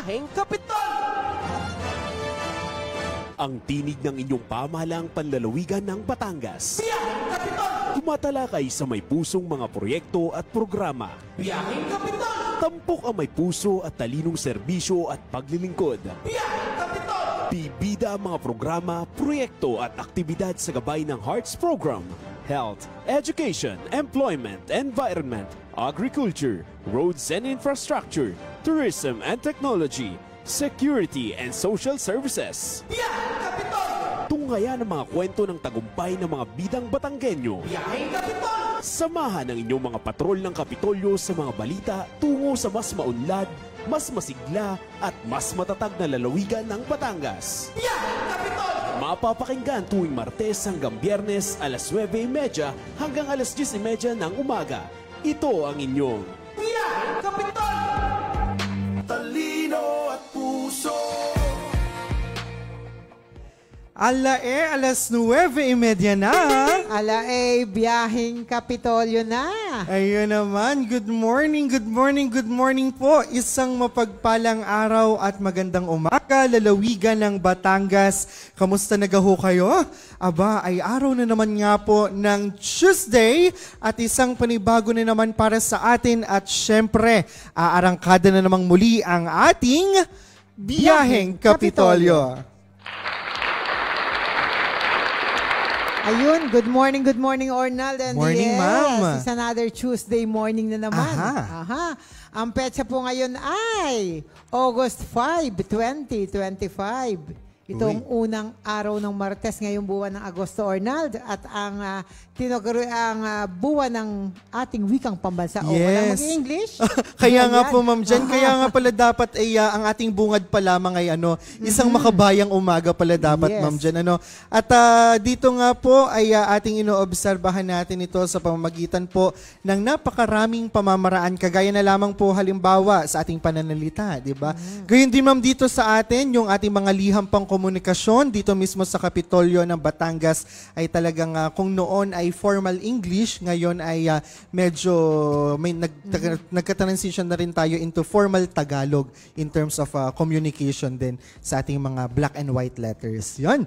Biyaheng Kapitol! Ang tinig ng inyong pamahalaang panlalawigan ng Batangas. Biyaheng Kapitol! Tumatalakay sa may pusong mga proyekto at programa. Biyaheng Kapitol! Tampok ang may puso at talinong serbisyo at paglilingkod. Biyaheng Kapitol! Bibida ang mga programa, proyekto at aktibidad sa gabay ng Hearts Program. Health, Education, Employment, Environment, Agriculture, Roads and Infrastructure, Tourism and Technology, Security and Social Services. Biyaheng Kapitol! Tunghayan ang mga kwento ng tagumpay ng mga bidang Batanggenyo. Biyaheng Kapitol! Samahan ang inyong mga patrol ng Kapitolyo sa mga balita tungo sa mas maunlad, mas masigla at mas matatag na lalawigan ng Batangas. Biyaheng Kapitol! Mapapakinggan tuwing Martes hanggang Biyernes alas 9:30 hanggang alas 10:30 ng umaga. Ito ang inyong Biyaheng Kapitol! Talino at puso. Alas 9:30 na. Biyaheng Kapitolyo na. Ayun naman, good morning po. Isang mapagpalang araw at magandang umaga, lalawigan ng Batangas. Kamusta nagaho kayo? Aba, ay araw na naman nga po ng Tuesday at isang panibago na naman para sa atin at syempre, aarangkada na namang muli ang ating Biyaheng Kapitolyo. Ayun, good morning Ornald. And Morning, yes, ma'am. it's another Tuesday morning na naman. Aha. Ang petsa po ngayon ay August 5, 2025. Itong unang araw ng Martes ngayong buwan ng Agosto, Ornald. At ang buwan ng ating wikang pambansa. Yes. O, walang mag-English? Kaya nga po, Ma'am Jen, kaya nga pala dapat ay ang ating bungad pa lamang ay isang makabayang umaga pala dapat, Yes. Ma'am Jen. At dito nga po ay ating inoobserbahan natin ito sa pamamagitan po ng napakaraming pamamaraan. Kagaya na lamang po halimbawa sa ating pananalita, di ba? Gayun din, Ma'am, dito sa atin, yung ating mga liham pang komunikasyon dito mismo sa Kapitolyo ng Batangas ay talagang kung noon ay formal English, ngayon ay medyo may nagka-transition na rin tayo into formal Tagalog in terms of communication din sa ating mga black and white letters. Yun.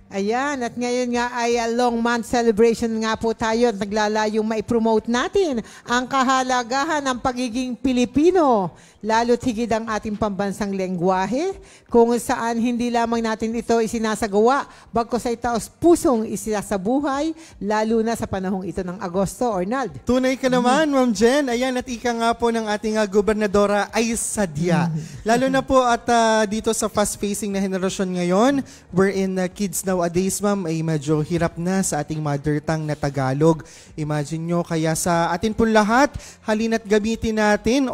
Ayan, at ngayon nga ay long month celebration nga po tayo at naglalayong maipromote natin ang kahalagahan ng pagiging Pilipino, lalo't higit ang ating pambansang lengguwahe, kung saan hindi lamang natin ito isinasagawa, bagkus ay taos pusong isinasabuhay, lalo na sa panahong ito ng Agosto, Ornald. Tunay ka naman, Ma'am Jen. Ayan, at ika nga po ng ating gobernadora ay sadya. Lalo na po at dito sa fast-facing na henerasyon ngayon, wherein kids nowadays, Ma'am, ay medyo hirap na sa ating mother tongue na Tagalog. Imagine nyo, kaya sa atin po lahat, halina't gamitin natin,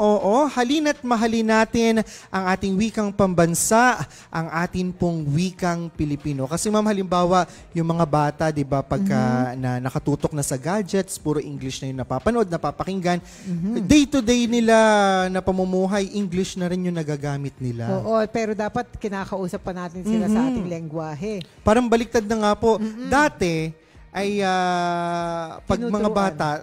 halina't mahalin natin ang ating wikang pambansa, ang atin pong wikang Pilipino. Kasi, Ma'am, halimbawa, yung mga bata, di ba, pagka na nakatutok na sa gadgets, puro English na yung napapanood, napapakinggan, day-to-day nila na pamumuhay, English na rin yung nagagamit nila. Oo, pero dapat kinakausap pa natin sila sa ating lengguwahe. Parang baliktad na nga po. Dati, ay pag mga bata,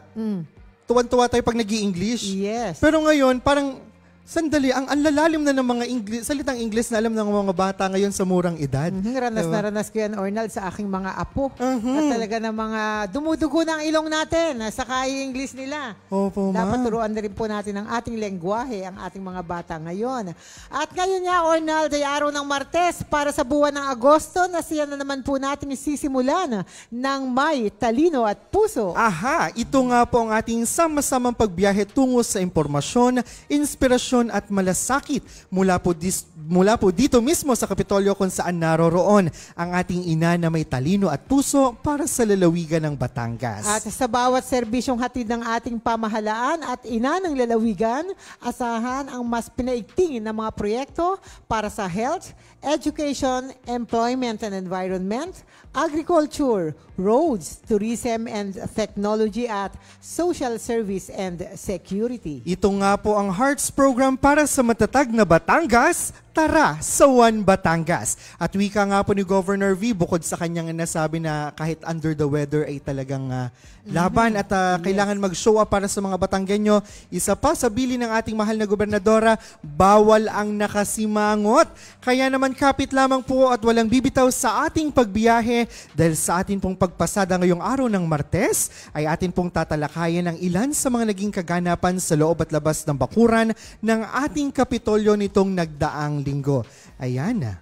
tuwan-tuwa tayo pag nag-i-English. Yes. Pero ngayon, parang sandali, ang lalalim na ng mga salitang English na alam ng mga bata ngayon sa murang edad. Ranas na ranas ko yan, Ornald, sa aking mga apo. At talaga ng mga dumudugo ng ilong natin, saka yung English nila. Opo, Dapat Ma'am. turuan na rin po natin ang ating lengguwahe, ang ating mga bata ngayon. At ngayon nga, Ornald, ay araw ng Martes para sa buwan ng Agosto na siya na naman po natin isisimulan ng may talino at puso. Aha, ito nga po ang ating sama-samang pagbiyahe tungo sa impormasyon, inspirasyon at malasakit mula po dito mismo sa Kapitolyo kung saan naroroon ang ating ina na may talino at puso para sa lalawigan ng Batangas. At sa bawat serbisyong hatid ng ating pamahalaan at ina ng lalawigan, asahan ang mas pinaigtingin na mga proyekto para sa health, education, employment and environment, agriculture, roads, tourism and technology at social service and security. Ito nga po ang Hearts Program para sa matatag na Batangas, Tara sa One Batangas. At wika nga po ni Governor V, bukod sa kanyang nasabi na kahit under the weather ay talagang laban at kailangan mag-show up para sa mga Batanggenyo. Isa pa sa bili ng ating mahal na gobernadora, bawal ang nakasimangot. Kaya naman kapit lamang po at walang bibitaw sa ating pagbiyahe dahil sa atin pong pagpasada ngayong araw ng Martes ay atin pong tatalakayan ang ilan sa mga naging kaganapan sa loob at labas ng bakuran ng ating Kapitolyo nitong nagdaang linggo. Ayan.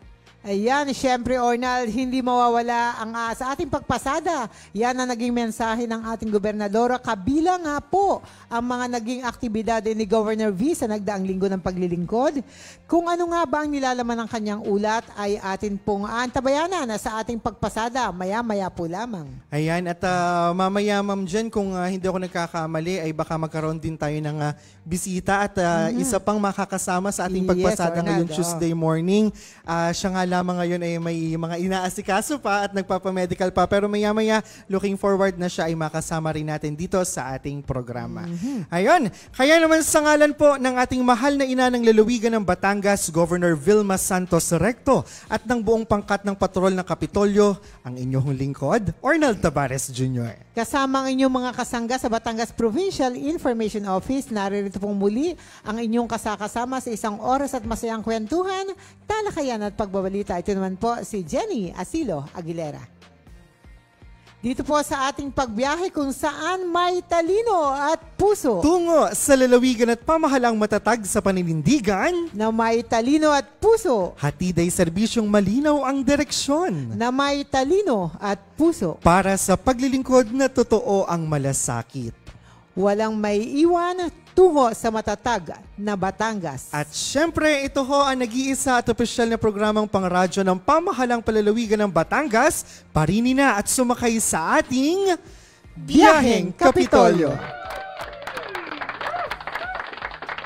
Ayan, syempre Ornal, hindi mawawala ang sa ating pagpasada. Yan ang naging mensahe ng ating gobernadora. Kabilang nga po ang mga naging aktibidad ni Governor V sa nagdaang linggo ng paglilingkod. Kung ano nga ba ang nilalaman ng kanyang ulat ay atin pong antabayanan na sa ating pagpasada. Maya-maya po lamang. Ayan, at mamaya Ma'am Jen, kung hindi ako nagkakamali ay baka magkaroon din tayo ng bisita at isa pang makakasama sa ating pagpasada ngayon Tuesday morning. Siya nga lamang ngayon ay may mga inaasikaso pa at nagpapamedical pa, pero maya-maya looking forward na siya ay makasama rin natin dito sa ating programa. Ayun, kaya naman sa ngalan po ng ating mahal na ina ng lalawigan ng Batangas, Governor Vilma Santos Recto, at ng buong pangkat ng patrol ng Kapitolyo, ang inyong lingkod, Ornal Tabares Jr. Kasama ang inyong mga kasangga sa Batangas Provincial Information Office, naririto pong muli ang inyong kasakasama sa isang oras at masayang kwentuhan, talakayan at pagbabalita. Ito naman po si Jenny Asilo Aguilera. Dito po sa ating pagbiyahe kung saan may talino at puso. Tungo sa lalawigan at pamahalang matatag sa paninindigan. Na may talino at puso. Hatid ay serbisyong malinaw ang direksyon. Na may talino at puso. Para sa paglilingkod na totoo ang malasakit. Walang may iwan tungo sa matatag na Batangas. At syempre, ito ho ang nag-iisa at opisyal na programang pangradyo ng pamahalang palalawigan ng Batangas, parini na at sumakay sa ating Biyaheng Kapitolyo.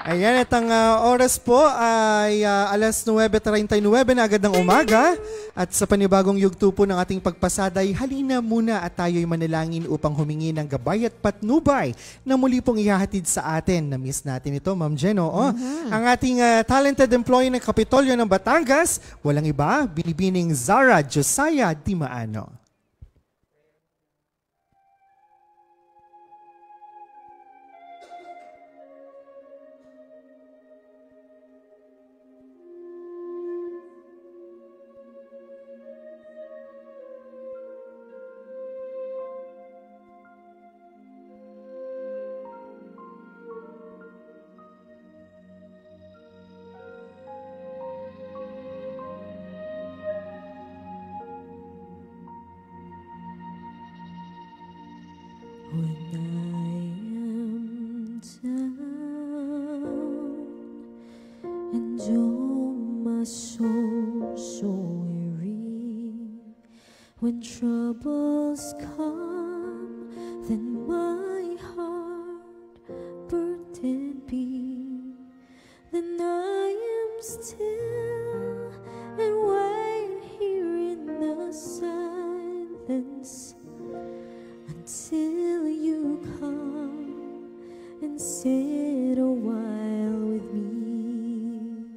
Ayan, at ang oras po ay alas 9:39 na agad ng umaga. At sa panibagong yugto po ng ating pagpasada ay halina muna at tayo'y manalangin upang humingi ng gabay at patnubay na muli pong ihahatid sa atin. Na-miss natin ito, Ma'am Jen, oo. Ang ating talented employee ng Kapitolyo ng Batangas, walang iba, binibining Zara Josiah Dimaano. When I am down and oh my soul so weary, when troubles come, then my heart burdened be, then I am still and wait here in the silence until you come and sit a while with me.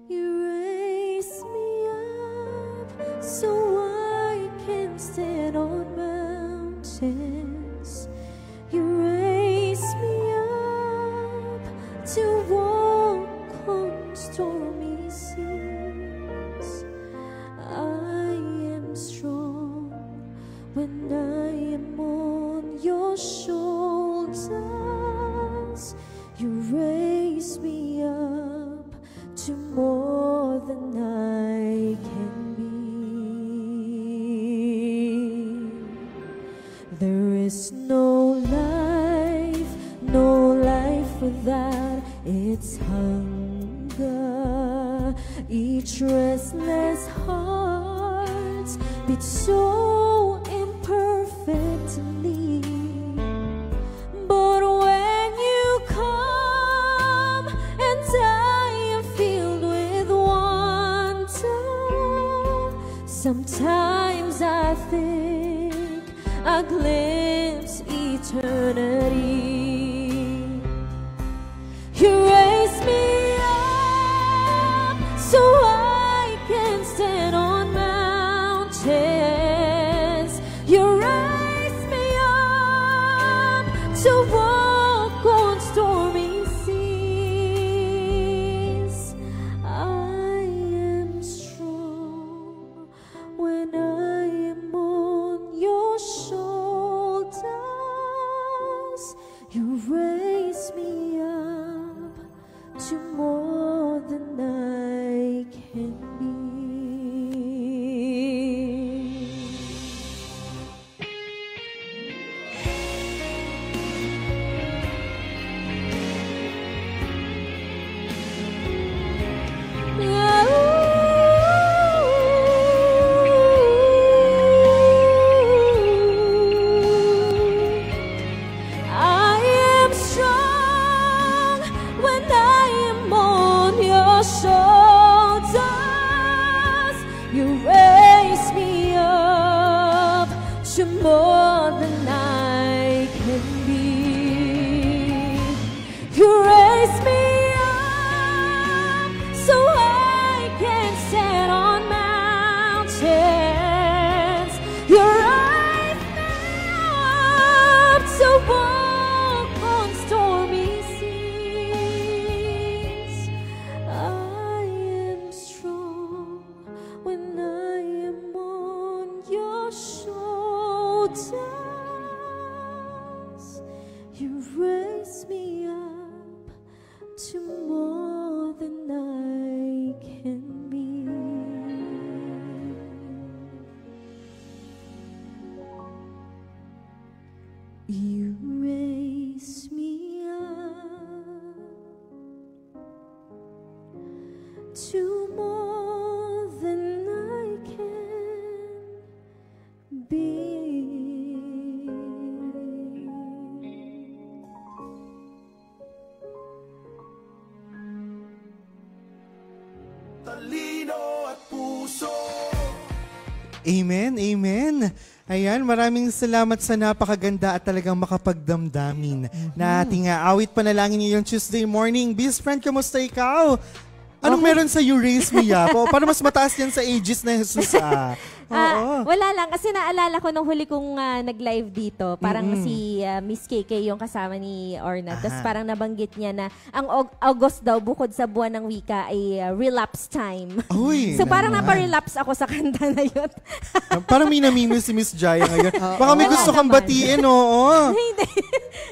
You raise me up so I can stand on mountains. You raise me up to walk on stormy seas. I am strong when I am on your shoulders. You raise me up to more than I can be. There is no life without its hunger. Each restless heart beats so imperfectly, but when you come and I am filled with wonder, sometimes I think I glimpse eternity. You raise me up to walk on stormy seas. I am strong when I am on your shoulders. You raise me up to more than I can be. I am strong when I am on your shoulders. You raise me up to more than I can be. You raise me up so I can stand on mountains. You rise me up to walk on stormy seas. I am strong when I am on your shoulders. You raise me up to more than I can be. You raise me up to more than I can be. Talino at puso. Amen, amen. Ayan, maraming salamat sa napakaganda at talagang makapagdamdamin na ating awit panalangin ngayong Tuesday morning. Best friend, kamusta ikaw? Anong meron sa You Raise Me Up? O, para mas mataas yan sa ages na Jesus. Oo. Wala lang, kasi naalala ko nung huli kong nag-live dito, parang si Miss KK yung kasama ni Orna. Tapos parang nabanggit niya na ang August daw, bukod sa buwan ng wika, ay relapse time. Uy, so parang naman. napa-relapse ako sa kanta na yun. Parang may namimiss si Miss Jaya ngayon. Baka may gusto kang naman. batiin, oo. Hindi.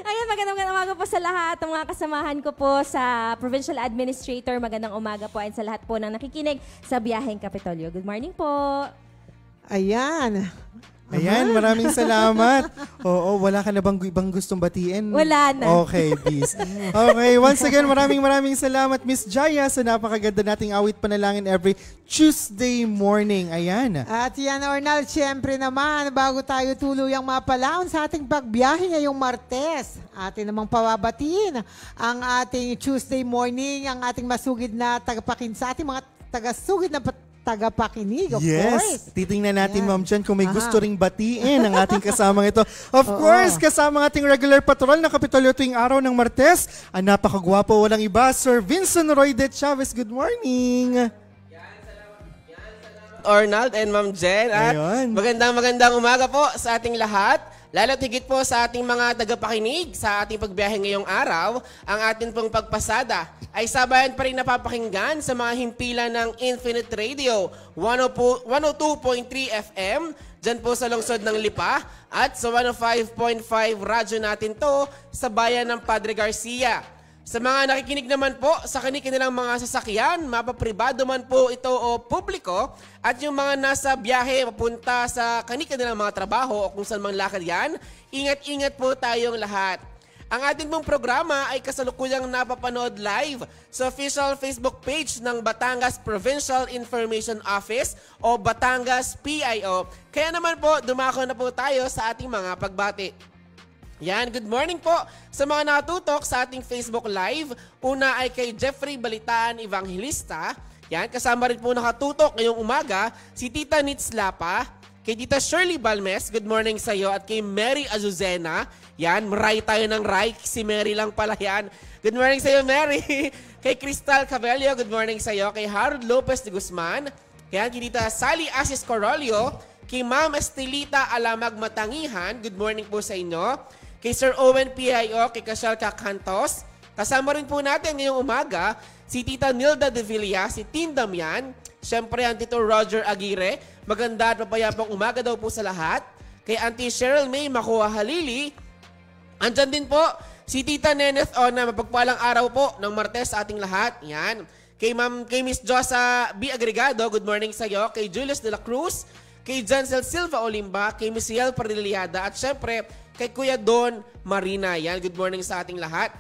Ayun, magandang umaga po sa lahat. Ang mga kasamahan ko po sa Provincial Administrator, magandang umaga po and sa lahat po ng nakikinig sa Biyaheng Kapitolyo. Good morning po. Ayan. Ayan, maraming salamat. Oo, wala ka na bang ibang gustong batiin? Wala na. Okay, peace. Okay, once again, maraming salamat, Miss Jaya, sa napakaganda nating awit panalangin every Tuesday morning. Ayan. At yan, Ornal, siyempre naman, bago tayo tuluyang mapalaon sa ating pagbiyahe ngayong Martes, atin namang pababatiin ang ating Tuesday morning, ang ating masugid na tagapakinsa, ating mga tagasugid na tagapakinig, of course. Yes, titingnan natin, Ma'am Jen, kung may gusto ring batiin ang ating kasamang ito. Of course, kasama ang ating regular patrol na Kapitolyo tuwing araw ng Martes, ang napakagwapo, walang iba, Sir Vincent Roy de Chavez. Good morning! Arnold and Ma'am Jen. At Ayun. magandang umaga po sa ating lahat. Lalo't higit po sa ating mga tagapakinig sa ating pagbiyahe ngayong araw, ang ating pong pagpasada ay sabayan pa rin napapakinggan sa mga himpilan ng Infinite Radio 102.3 FM, dyan po sa lungsod ng Lipa, at sa 105.5 radyo natin to sa bayan ng Padre Garcia. Sa mga nakikinig naman po sa kanilang mga sasakyan, mapapribado man po ito o publiko, at yung mga nasa biyahe papunta sa kanilang mga trabaho o kung saan mang lakad yan, ingat-ingat po tayong lahat. Ang ating pong programa ay kasalukuyang napapanood live sa official Facebook page ng Batangas Provincial Information Office o Batangas PIO. Kaya naman po, dumako na po tayo sa ating mga pagbati. Yan, good morning po sa mga nakatutok sa ating Facebook Live. Una ay kay Jeffrey Balitaan Evangelista. Yan, kasama rin po nakatutok ngayong umaga si Tita Nitz Lapa, kay Tita Shirley Balmes, good morning sa iyo, at kay Mary Azucena. Yan, maray tayo ng ray, si Mary lang pala yan. Good morning sa iyo, Mary. Kay Crystal Cabello, good morning sa iyo. Kay Harold Lopez de Guzman. Yan, kay Tita Sally Asis Corolio. Kay Ma'am Estelita Alamag Matangihan, good morning po sa inyo. kay Sir Owen P.I.O., kay Cashalca Cantos. Kasama rin po natin ngayong umaga si Tita Nilda De Villa, si Tin Damian, syempre ang Tito Roger Aguirre, maganda at mapayapang umaga daw po sa lahat. Kay Auntie Cheryl May Makuha Halili, andyan din po si Tita Neneth Ona, mapagpalang araw po ng Martes sa ating lahat. Yan. Kay Miss Josa B. Agregado, good morning sa iyo. Kay Julius de la Cruz, kay Jancel Silva Olimba, kay Miss Yel Pardiliada, at syempre kay Kuya Don Marina. Yan, good morning sa ating lahat.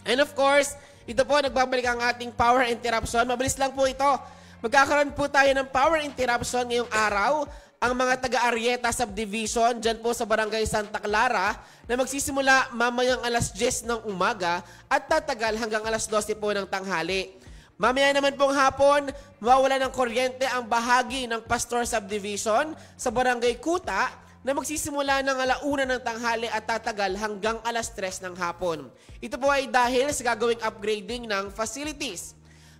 And of course, ito po, nagbabalik ang ating power interruption. Mabilis lang po ito. Magkakaroon po tayo ng power interruption ngayong araw. Ang mga taga-Arieta Subdivision, dyan po sa Barangay Santa Clara, na magsisimula mamayang alas 10 ng umaga at tatagal hanggang alas 12 po ng tanghali. Mamaya naman pong hapon, mawawala ng kuryente ang bahagi ng Pastor Subdivision sa Barangay Kuta na magsisimula ng alauna ng tanghali at tatagal hanggang alas 3 ng hapon. Ito po ay dahil sa gagawing upgrading ng facilities.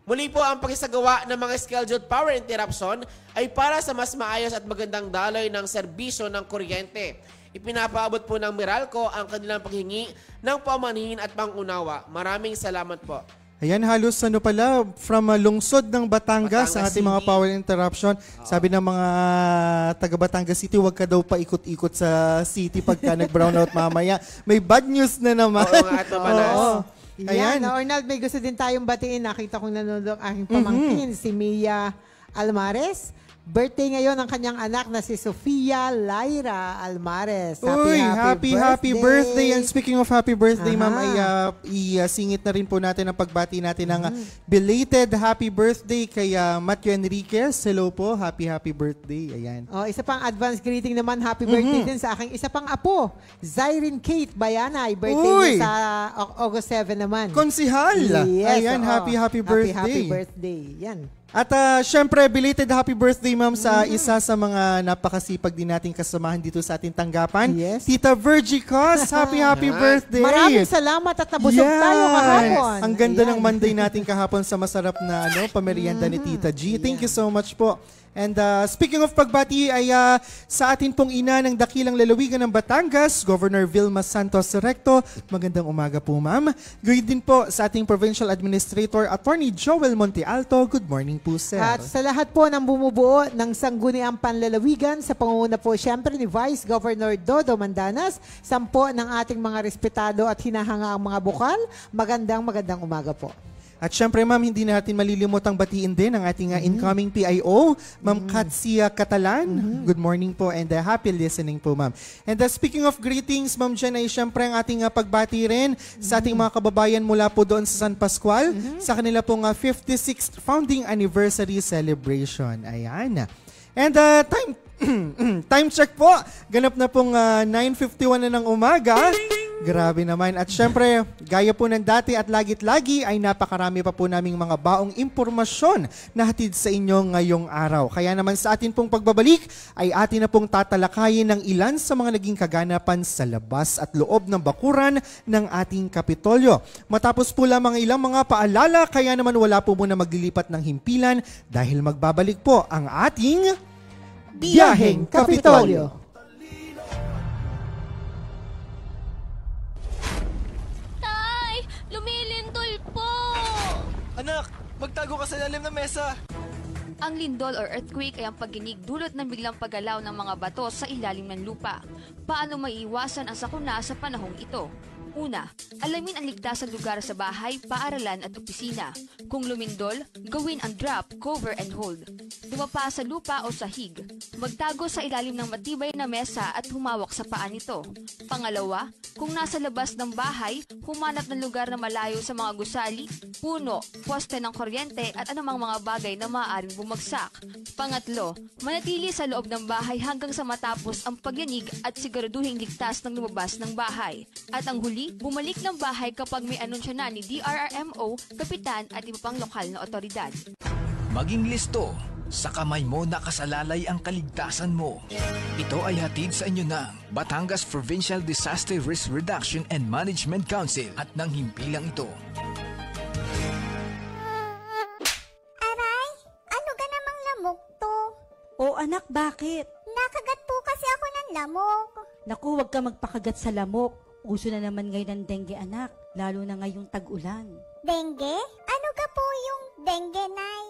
Muli po ang pagsasagawa ng mga scheduled power interruption ay para sa mas maayos at magandang daloy ng serbisyo ng kuryente. Ipinapaabot po ng Meralco ang kanilang paghingi ng pamanhin at pangunawa. Maraming salamat po. Ayan, halos pala, from lungsod ng Batangas, ang ating mga power interruption. Sabi ng mga taga Batangas City, huwag ka daw paikot-ikot sa city pagka nag-brownout mamaya. May bad news na naman. Oo nga, ito malas. Ayan. Yan, Arnold, may gusto din tayong batiin. Nakita kong nanonood ang aking pamangkin, si Mia Almares. Birthday ngayon ng kanyang anak na si Sofia Lyra Almares. Happy birthday. And speaking of happy birthday, ma'am, ay isingit na rin po natin ang pagbati natin ng belated happy birthday kay Matthew Enriquez. Hello po, happy birthday. Ayan. Oh, isa pang advance greeting naman, happy birthday din sa aking isa pang apo, Zyrene Kate Bayanay. Birthday niya sa August 7 naman. Konsihal. Yes, ayan, happy birthday. Happy birthday. Yan. At syempre, belated happy birthday, ma'am, sa isa sa mga napakasipag din nating kasamahan dito sa ating tanggapan. Yes. Tita Virgie Cos, happy birthday. Maraming salamat at nabusog tayo kahapon. Ang ganda ng Monday natin kahapon sa masarap na pamerienda ni Tita G. Thank you so much po. And speaking of pagbati ay sa atin pong ina ng dakilang lalawigan ng Batangas, Governor Vilma Santos Recto. Magandang umaga po, ma'am. Gayun din po sa ating Provincial Administrator, Attorney Joel Montealto. Good morning po, sir. At sa lahat po ng bumubuo ng sangguniang panlalawigan, sa pangunguna po siyempre ni Vice Governor Dodo Mandanas, 10 ng ating mga respetado at hinahanga ang mga bukal. Magandang umaga po. At syempre, ma'am, hindi natin malilimutang batiin din ang ating incoming PIO, Ma'am Katsia Catalan. Good morning po and happy listening po, ma'am. And speaking of greetings, ma'am Jen, ay syempre ang ating pagbati rin sa ating mga kababayan mula po doon sa San Pascual sa kanila pong 56th founding anniversary celebration. Ayan. And time check po. Ganap na pong 9:51 na ng umaga. Grabe naman. At syempre, gaya po ng dati at lagit-lagi ay napakarami pa po naming mga baong impormasyon na hatid sa inyo ngayong araw. Kaya naman sa atin pong pagbabalik ay atin na pong tatalakayin ng ilan sa mga naging kaganapan sa labas at loob ng bakuran ng ating Kapitolyo. Matapos po lamang ilang mga paalala, kaya naman wala po muna maglilipat ng himpilan dahil magbabalik po ang ating Biyaheng Kapitolyo. Lumilindol po! Anak, magtago ka sa ilalim ng mesa. Ang lindol or earthquake ay ang pagginig dulot ng biglang paggalaw ng mga bato sa ilalim ng lupa. Paano maiiwasan ang sakuna sa panahong ito? Una, alamin ang ligtas na lugar sa bahay, paaralan at opisina. Kung lumindol, gawin ang drop, cover and hold. Dumapa sa lupa o sahig. Magtago sa ilalim ng matibay na mesa at humawak sa paa nito. Pangalawa, kung nasa labas ng bahay, humanap ng lugar na malayo sa mga gusali, puno, poste ng kuryente at anumang mga bagay na maaaring bumagsak. Pangatlo, manatili sa loob ng bahay hanggang sa matapos ang pagyanig at siguraduhing ligtas ng lumabas ng bahay. At ang huli, bumalik ng bahay kapag may anunsyo na ni DRRMO, kapitan at iba pang lokal na otoridad. Maging listo, sa kamay mo nakasalalay ang kaligtasan mo. Ito ay hatid sa inyo ng Batangas Provincial Disaster Risk Reduction and Management Council at ng himpilang ito. Aray, ano ka namang lamok to? O anak, bakit? Nakagat po kasi ako ng lamok. Naku, huwag ka magpakagat sa lamok. Uso na naman ngayon ang dengue, anak. Lalo na ngayong tag-ulan. Dengue? Ano ka po yung dengue, Nay?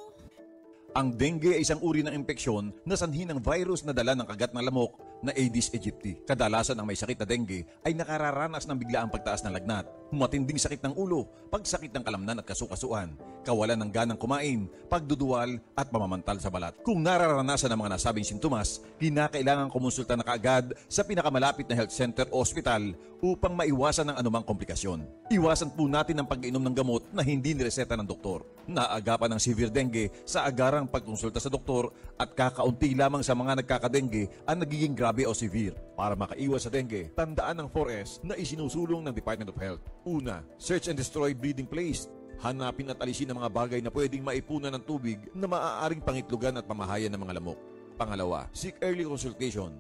Ang dengue ay isang uri ng impeksyon na sanhi ng virus na dala ng kagat ng lamok na Aedes aegypti. Kadalasan ang may sakit na dengue ay nakararanas ng biglaang pagtaas ng lagnat, matinding sakit ng ulo, pagsakit ng kalamnan at kasukasuan, kawalan ng ganang kumain, pagduduwal at pamamantal sa balat. Kung nararanasan ang mga nasabing sintomas, kinakailangan kumonsulta na kaagad sa pinakamalapit na health center o ospital upang maiwasan ang anumang komplikasyon. Iwasan po natin ang pag-inom ng gamot na hindi nireseta ng doktor. Naagapan ng severe dengue sa agarang pagkonsulta sa doktor at kakaunti lamang sa mga nagkakadengue ang nagiging grabe o severe. Para makaiwas sa dengue, tandaan ang 4S na isinusulong ng Department of Health. Una, search and destroy breeding place. Hanapin at alisin ang mga bagay na pwedeng maipunan ng tubig na maaaring pangitlugan at pamahayan ng mga lamok. Pangalawa, seek early consultation.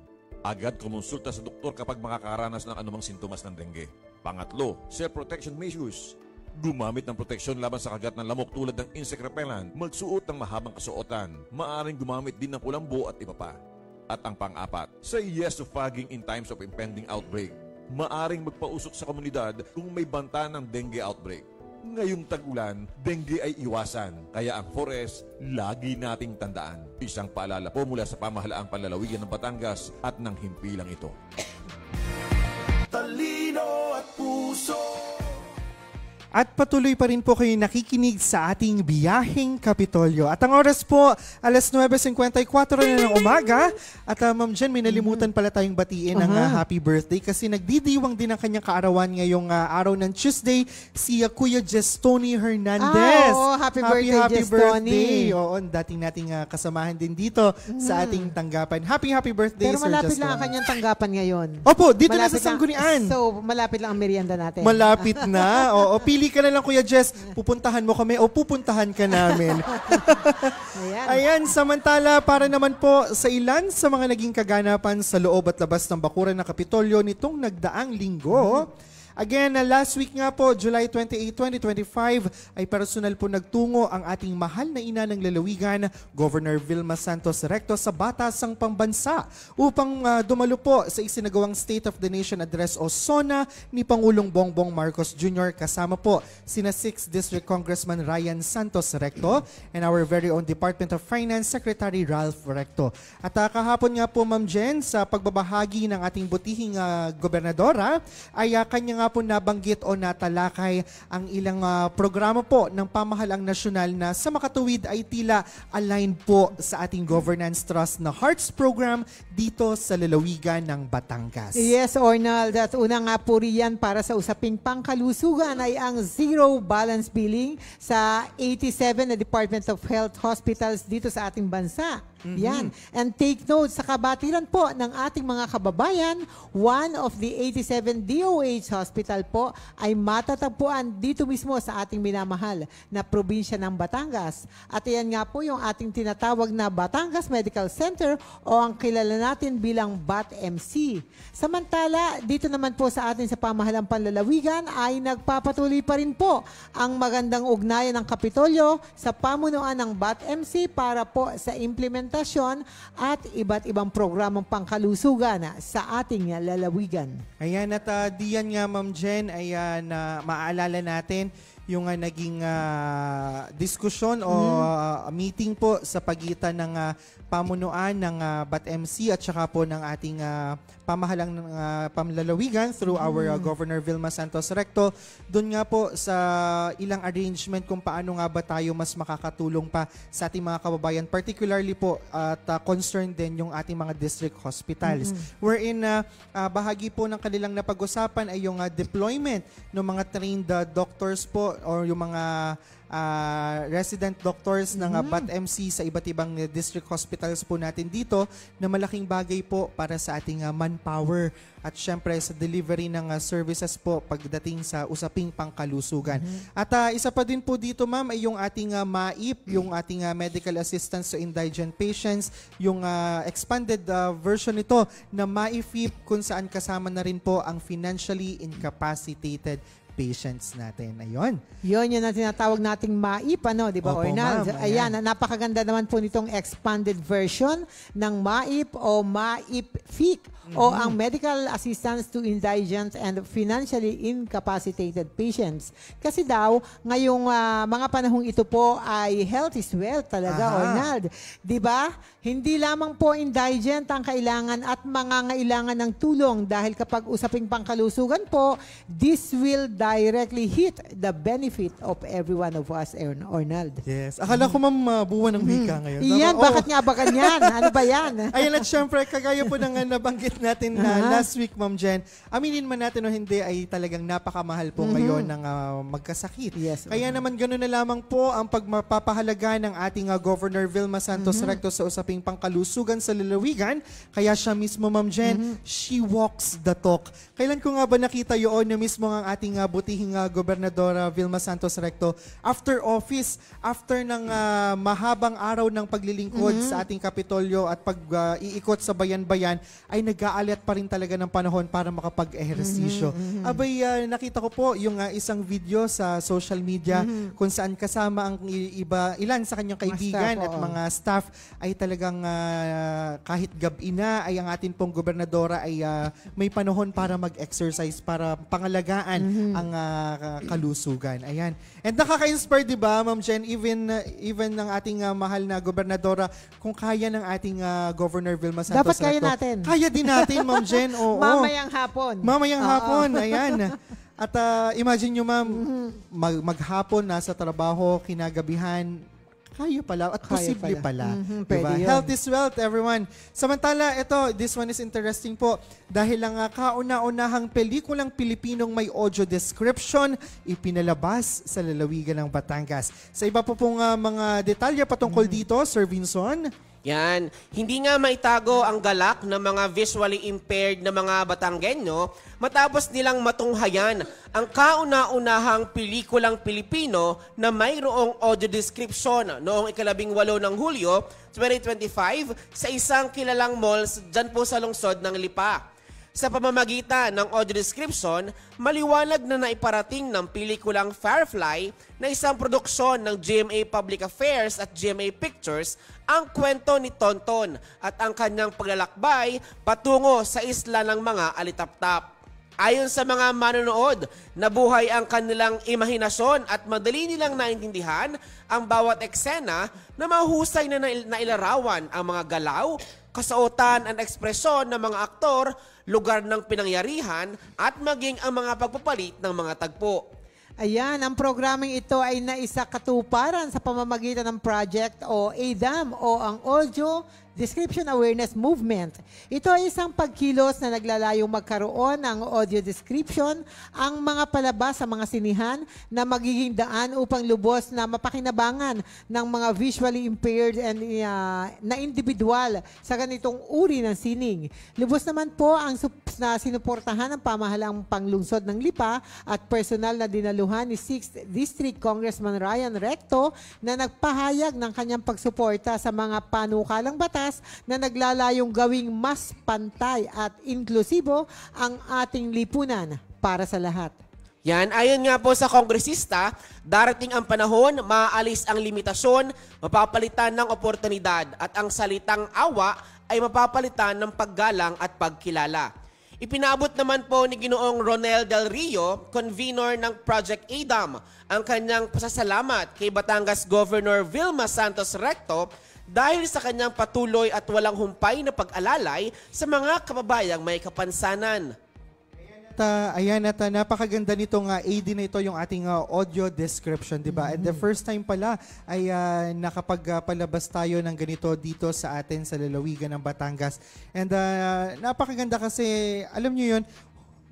Agad kumonsulta sa doktor kapag makakaranas ng anumang sintomas ng dengue. Pangatlo, self-protection measures. Gumamit ng proteksyon laban sa kagat ng lamok tulad ng insect repellent, magsuot ng mahabang kasuotan, maaaring gumamit din ng kulambo at iba pa. At ang pang-apat, say yes to fogging in times of impending outbreak. Maaring magpausok sa komunidad kung may banta ng dengue outbreak. Ngayong tag-ulan, dengue ay iwasan, kaya ang 4S lagi nating tandaan. Isang paalala po mula sa pamahalaang panlalawigan ng Batangas at ng himpilang ito. Talino at puso. At patuloy pa rin po kayo nakikinig sa ating biyaheng Kapitolyo. At ang oras po, alas 9:54 na ng umaga. At Ma'am Jen, may nalimutan pala tayong batiin ng happy birthday kasi nagdidiwang din ang kanyang kaarawan ngayong araw ng Tuesday, si Kuya Jestoni Hernandez. Happy birthday, birthday. Oo, dating nating kasamahan din dito sa ating tanggapan. Happy birthday, Pero Sir malapit Jestoni. lang ang kanyang tanggapan ngayon. Opo, dito malapit na sa Sanggunian. So, malapit lang ang merienda natin. Malapit na. Oo, pili ka na lang, Kuya Jess. Pupuntahan mo kami o pupuntahan ka namin. Ayan, samantala para naman po sa ilan sa mga naging kaganapan sa loob at labas ng bakuran ng Kapitolyo nitong nagdaang linggo. Again, last week nga po, July 28, 2025, ay personal po nagtungo ang ating mahal na ina ng lalawigan, Governor Vilma Santos Recto, sa Batasang Pambansa upang dumalo po sa isinagawang State of the Nation Address o SONA ni Pangulong Bongbong Marcos Jr. Kasama po sina 6th District Congressman Ryan Santos Recto and our very own Department of Finance Secretary Ralph Recto. At kahapon nga po, Ma'am Jen, sa pagbabahagi ng ating butihing gobernadora, ay kanya nga po nabanggit o natalakay ang ilang programa po ng pamahalaang nasyonal na sa makatuwid ay tila aligned po sa ating governance trust na Hearts program dito sa lalawigan ng Batangas. Yes, Ornald. At una nga po riyan para sa usaping pangkalusugan ay ang zero balance billing sa 87 na Department of Health hospitals dito sa ating bansa. Yan. And take note, sa kabatiran po ng ating mga kababayan, one of the 87 DOH hospital po ay matatagpuan dito mismo sa ating minamahal na probinsya ng Batangas. At yan nga po yung ating tinatawag na Batangas Medical Center o ang kilala natin bilang BAT-MC. Samantala, dito naman po sa atin sa pamahalang panlalawigan ay nagpapatuloy pa rin po ang magandang ugnayan ng Kapitolyo sa pamunuan ng BAT-MC para po sa implementasyon at iba't ibang programang pangkalusugan sa ating lalawigan. Ayan, at diyan nga, Ma'am Jen, ay na maaalala natin yung naging diskusyon o meeting po sa pagitan ng pamunuan ng BAT-MC at saka po ng ating pamahalang pamlalawigan through our Governor Vilma Santos Recto. Doon nga po sa ilang arrangement kung paano nga ba tayo mas makakatulong pa sa ating mga kababayan, particularly po at concerned din yung ating mga district hospitals. Wherein bahagi po ng kanilang napag-usapan ay yung deployment ng mga trained doctors po or yung mga resident doctors ng BAT-MC sa iba't ibang district hospitals po natin dito na malaking bagay po para sa ating manpower at syempre sa delivery ng services po pagdating sa usaping pangkalusugan. At isa pa din po dito, ma'am, ay yung ating MAIP, yung ating medical assistance to indigent patients, yung expanded version nito na MAIFIP kung saan kasama na rin po ang financially incapacitated patients natin. Ayun. Yun ang tinatawag nating MAIP, di ba, Opo, Ornal? ma'am. Ayan, napakaganda naman po nitong expanded version ng MAIP o MAIP-FIC o ang Medical Assistance to Indigent and Financially Incapacitated Patients. Kasi daw, ngayong mga panahong ito po ay health is wealth talaga, Ornald. Di ba? Hindi lamang po indigent ang kailangan at mangangailangan ng tulong dahil kapag usaping pangkalusugan po, this will directly hit the benefit of every one of us, Ornald. Yes. Akala ko, ma'am, buwan ng wika ngayon. Iyan, bakit nga ba ganyan? Ano ba yan? Ayan, at syempre, kagaya po ng nabanggit natin na last week, Ma'am Jen, aminin man natin o hindi, ay talagang napakamahal po ngayon ng magkasakit. Yes. Kaya naman gano'n na lamang po ang pagpapahalaga ng ating Governor Vilma Santos Recto sa usaping pangkalusugan sa lalawigan. Kaya siya mismo, Ma'am Jen, she walks the talk. Kailan ko nga ba nakita yun na mismo ang ating butihing Gobernadora Vilma Santos Recto after office, after ng mahabang araw ng paglilingkod sa ating Kapitolyo at pag-iikot sa bayan-bayan, ay nag-aalat pa rin talaga ng panahon para makapag-ehersisyo. Abay, nakita ko po yung isang video sa social media kung saan kasama ang ilan sa kanyang kaibigan at mga staff ay talagang kahit gabi na ay ang atin pong gobernadora ay may panahon para mag-exercise para pangalagaan ang kalusugan. Ayan. And nakaka-inspire, di ba, Ma'am Jen, even ng ating mahal na gobernadora, kung kaya ng ating Governor Vilma Santos Dapat kaya Recto, natin. kaya din natin, Ma'am Jen. Oo. Mamayang hapon. Mamayang hapon, ayan. At imagine nyo, ma'am, maghapon, nasa trabaho, kinagabihan, kaya pala at posible pala. Diba? Health is wealth, everyone. Samantala, this one is interesting po dahil ang kauna-unahang pelikulang Pilipinong may audio description ipinalabas sa lalawigan ng Batangas. Sa iba po pong mga detalye patungkol dito, Sir Vinson. Yan. Hindi nga maitago ang galak ng mga visually impaired na mga Batanggenyo matapos nilang matunghayan ang kauna-unahang pelikulang Pilipino na mayroong audio description noong 18 ng Hulyo 2025 sa isang kilalang mall dyan po sa lungsod ng Lipa. Sa pamamagitan ng audio description, maliwanag na naiparating ng pelikulang Firefly na isang produksyon ng GMA Public Affairs at GMA Pictures ang kwento ni Tonton at ang kanyang paglalakbay patungo sa isla ng mga alitaptap. Ayon sa mga manonood, nabuhay ang kanilang imahinasyon at madali nilang naintindihan ang bawat eksena na mahusay na nailarawan ang mga galaw, kasuotan at ekspresyon ng mga aktor, lugar ng pinangyarihan at maging ang mga pagpapalit ng mga tagpo. Ayan, ang programang ito ay naisakatuparan sa pamamagitan ng project o ADAM o ang Audio Description Awareness Movement. Ito ay isang pagkilos na naglalayong magkaroon ng audio description ang mga palabas sa mga sinihan na magiging daan upang lubos na mapakinabangan ng mga visually impaired and na individual sa ganitong uri ng sining. Lubos naman po ang na sinuportahan ng pamahalang panglungsod ng Lipa at personal na dinaluhan ni 6th District Congressman Ryan Recto na nagpahayag ng kanyang pagsuporta sa mga panukalang batas na naglalayong gawing mas pantay at inklusibo ang ating lipunan para sa lahat. Yan, ayon nga po sa kongresista, darating ang panahon, maaalis ang limitasyon, mapapalitan ng oportunidad at ang salitang awa ay mapapalitan ng paggalang at pagkilala. Ipinabot naman po ni Ginoong Ronel Del Rio, convener ng Project ADAM, ang kanyang pasasalamat kay Batangas Governor Vilma Santos Recto dahil sa kanyang patuloy at walang humpay na pag-alalay sa mga kababayang may kapansanan. Ayan, at napakaganda nitong AD na ito, yung ating audio description, di ba? And the first time pala ay nakapagpalabas tayo ng ganito dito sa atin sa lalawigan ng Batangas. And napakaganda kasi, alam nyo yun,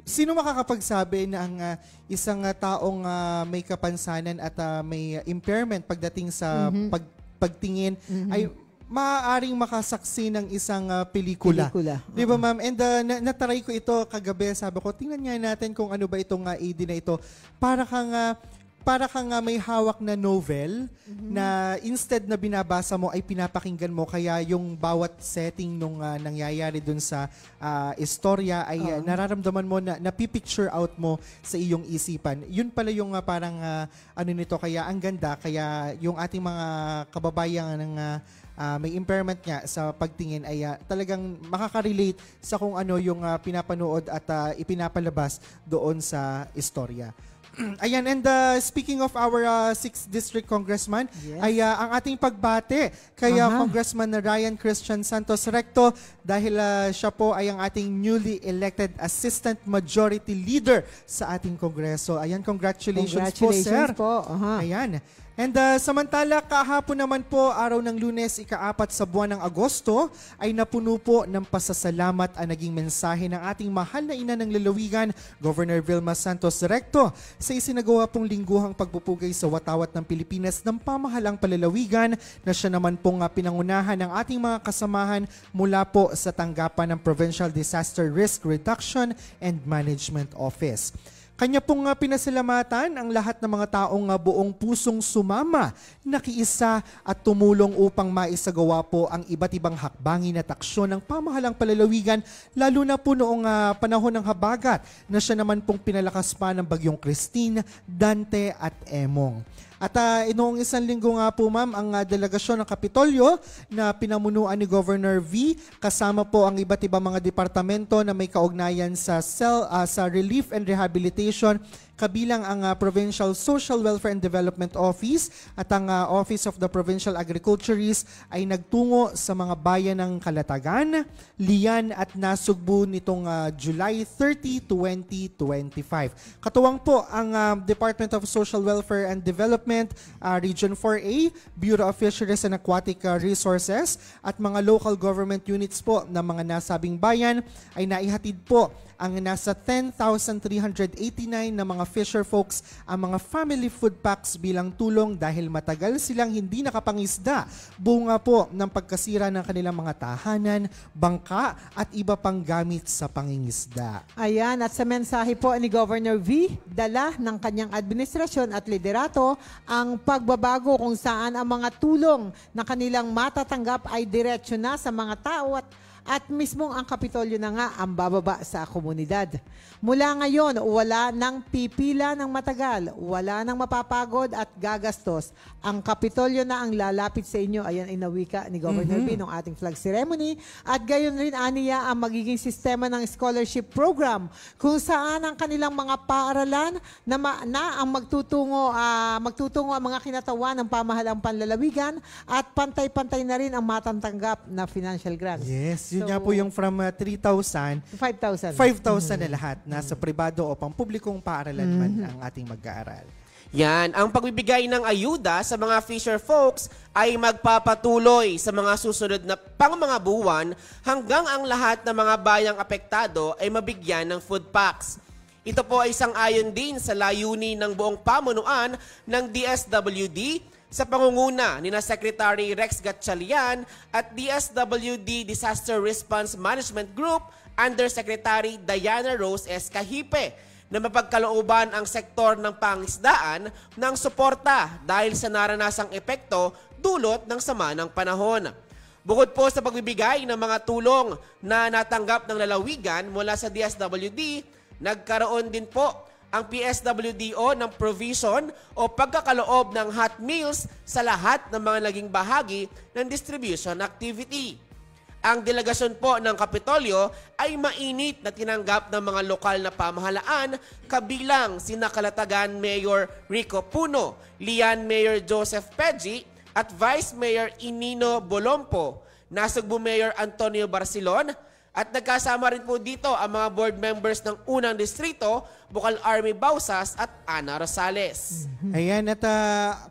sino makakapagsabi na ang isang taong may kapansanan at may impairment pagdating sa pagtingin ay maaaring makasaksi ng isang pelikula. Di ba, ma'am? And natry ko ito kagabi. Sabi ko, tingnan nga natin kung ano ba itong AD na ito. Para kang para kang may hawak na novel na instead na binabasa mo ay pinapakinggan mo, kaya yung bawat setting nung nangyayari dun sa istorya ay nararamdaman mo na napipicture out mo sa iyong isipan. Yun pala yung parang ano nito, kaya ang ganda, kaya yung ating mga kababayan ng may impairment nga sa pagtingin ay talagang makaka-relate sa kung ano yung pinapanood at ipinapalabas doon sa istorya. Ayan, and speaking of our 6th District Congressman, ay ang ating pagbate kay Congressman Ryan Christian Santos Recto dahil siya po ay ang ating newly elected Assistant Majority Leader sa ating Kongreso. Ayan, congratulations po, sir. Ayan. And samantala, kahapon naman po, araw ng Lunes, ika-4 sa buwan ng Agosto, ay napuno po ng pasasalamat ang naging mensahe ng ating mahal na ina ng lalawigan, Governor Vilma Santos Recto, sa isinagawa pong lingguhang pagpupugay sa watawat ng Pilipinas ng pamahalang palalawigan na siya naman pong pinangunahan ng ating mga kasamahan mula po sa tanggapan ng Provincial Disaster Risk Reduction and Management Office. Kanya pong pinasalamatan ang lahat ng mga taong buong pusong sumama, nakiisa at tumulong upang maisagawa po ang iba't ibang hakbangin at aksyon ng pamahalang palalawigan, lalo na po noong panahon ng habagat na siya naman pong pinalakas pa ng bagyong Christine, Dante at Emong. At noong isang linggo nga po, ma'am, ang delegasyon ng Kapitolyo na pinamunuan ni Governor V, kasama po ang iba't ibang mga departamento na may kaugnayan sa relief and rehabilitation, kabilang ang Provincial Social Welfare and Development Office at ang Office of the Provincial Agriculturist ay nagtungo sa mga bayan ng Calatagan, Lian at Nasugbu nitong July 30, 2025. Katuwang po ang Department of Social Welfare and Development, Region 4A, Bureau of Fisheries and Aquatic Resources at mga local government units po ng mga nasabing bayan ay naihatid po ang nasa 10,389 na mga fisher folks ang mga family food packs bilang tulong dahil matagal silang hindi nakapangisda, bunga po ng pagkasira ng kanilang mga tahanan, bangka at iba pang gamit sa pangingisda. Ayan, at sa mensahe po ni Governor V, dala ng kanyang administrasyon at liderato ang pagbabago kung saan ang mga tulong na kanilang matatanggap ay diretsyo na sa mga tao at mismong ang Kapitolyo na nga ang bababa sa komunidad. Mula ngayon, wala nang pipila ng matagal, wala nang mapapagod at gagastos. Ang Kapitolyo na ang lalapit sa inyo. Ayan ay nawika ni Governor B ng ating flag ceremony. At gayon rin aniya ang magiging sistema ng scholarship program kung saan ang kanilang mga paaralan na ang magtutungo ang mga kinatawan ng pamahalang panlalawigan at pantay-pantay na rin ang matatanggap na financial grants. Yes. Yun nga po yung from 3,000 to 5,000 na lahat. Nasa pribado o pampublikong paaralan man ang ating mag-aaral. Yan, ang pagbibigay ng ayuda sa mga fisher folks ay magpapatuloy sa mga susunod na mga buwan hanggang ang lahat ng mga bayang apektado ay mabigyan ng food packs. Ito po ay sang-ayon din sa layunin ng buong pamunuan ng DSWD sa pangunguna ni na Secretary Rex Gatchalian at DSWD Disaster Response Management Group Undersecretary Diana Rose S. Cahipe na mapagkalooban ang sektor ng pangisdaan ng suporta dahil sa naranasang epekto dulot ng sama ng panahon. Bukod po sa pagbibigay ng mga tulong na natanggap ng lalawigan mula sa DSWD, nagkaroon din po ang PSWDO ng provision o pagkakaloob ng hot meals sa lahat ng mga naging bahagi ng distribution activity. Ang delegasyon po ng Kapitolyo ay mainit na tinanggap ng mga lokal na pamahalaan kabilang sina Calatagan Mayor Rico Puno, Lian Mayor Joseph Peggi at Vice Mayor Inino Bolompo, Nasugbu Mayor Antonio Barcelon, at nagkasama rin po dito ang mga board members ng unang distrito, Bukal Army Bausas at Ana Rosales. Ayan, at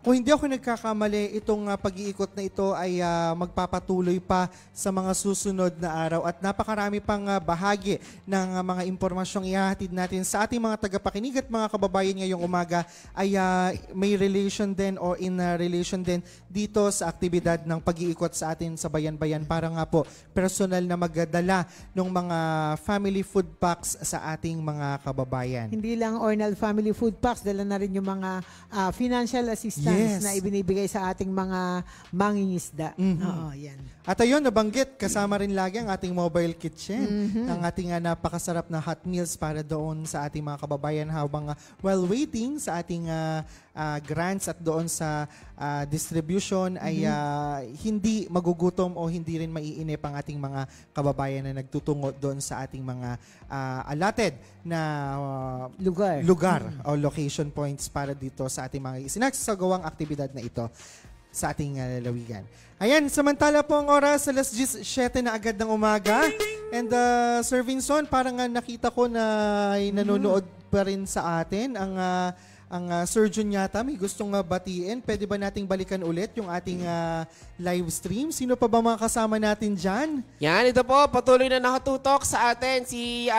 kung hindi ako nagkakamali, itong pag-iikot na ito ay magpapatuloy pa sa mga susunod na araw at napakarami pang bahagi ng mga impormasyong ihahatid natin sa ating mga tagapakinig at mga kababayan ngayong umaga ay may relation din o in relation din dito sa aktibidad ng pag-iikot sa atin sa bayan-bayan para nga po personal na magdala ng mga family food packs sa ating mga kababayan. Hindi lang Ornal Family Food Packs, dala na rin yung mga financial assistance na ibinibigay sa ating mga mangingisda. Oo, yan. At ayun, nabanggit, kasama rin lagi ang ating mobile kitchen. Ang ating napakasarap na hot meals para doon sa ating mga kababayan habang while waiting sa ating grants at doon sa distribution ay hindi magugutom o hindi rin maiinip ang ating mga kababayan na nagtutungo doon sa ating mga allotted na lugar o location points para dito sa ating mga sinagsagawang aktibidad na ito sa ating lalawigan. Ayan, samantala po ang oras, alas 17 na agad ng umaga. And Sir Vinson, parang nakita ko na ay nanonood pa rin sa atin ang surgeon yata may gustong batiin. Pwede ba nating balikan ulit yung ating live stream? Sino pa ba mga kasama natin dyan? Yan, ito po, patuloy na nakatutok sa atin si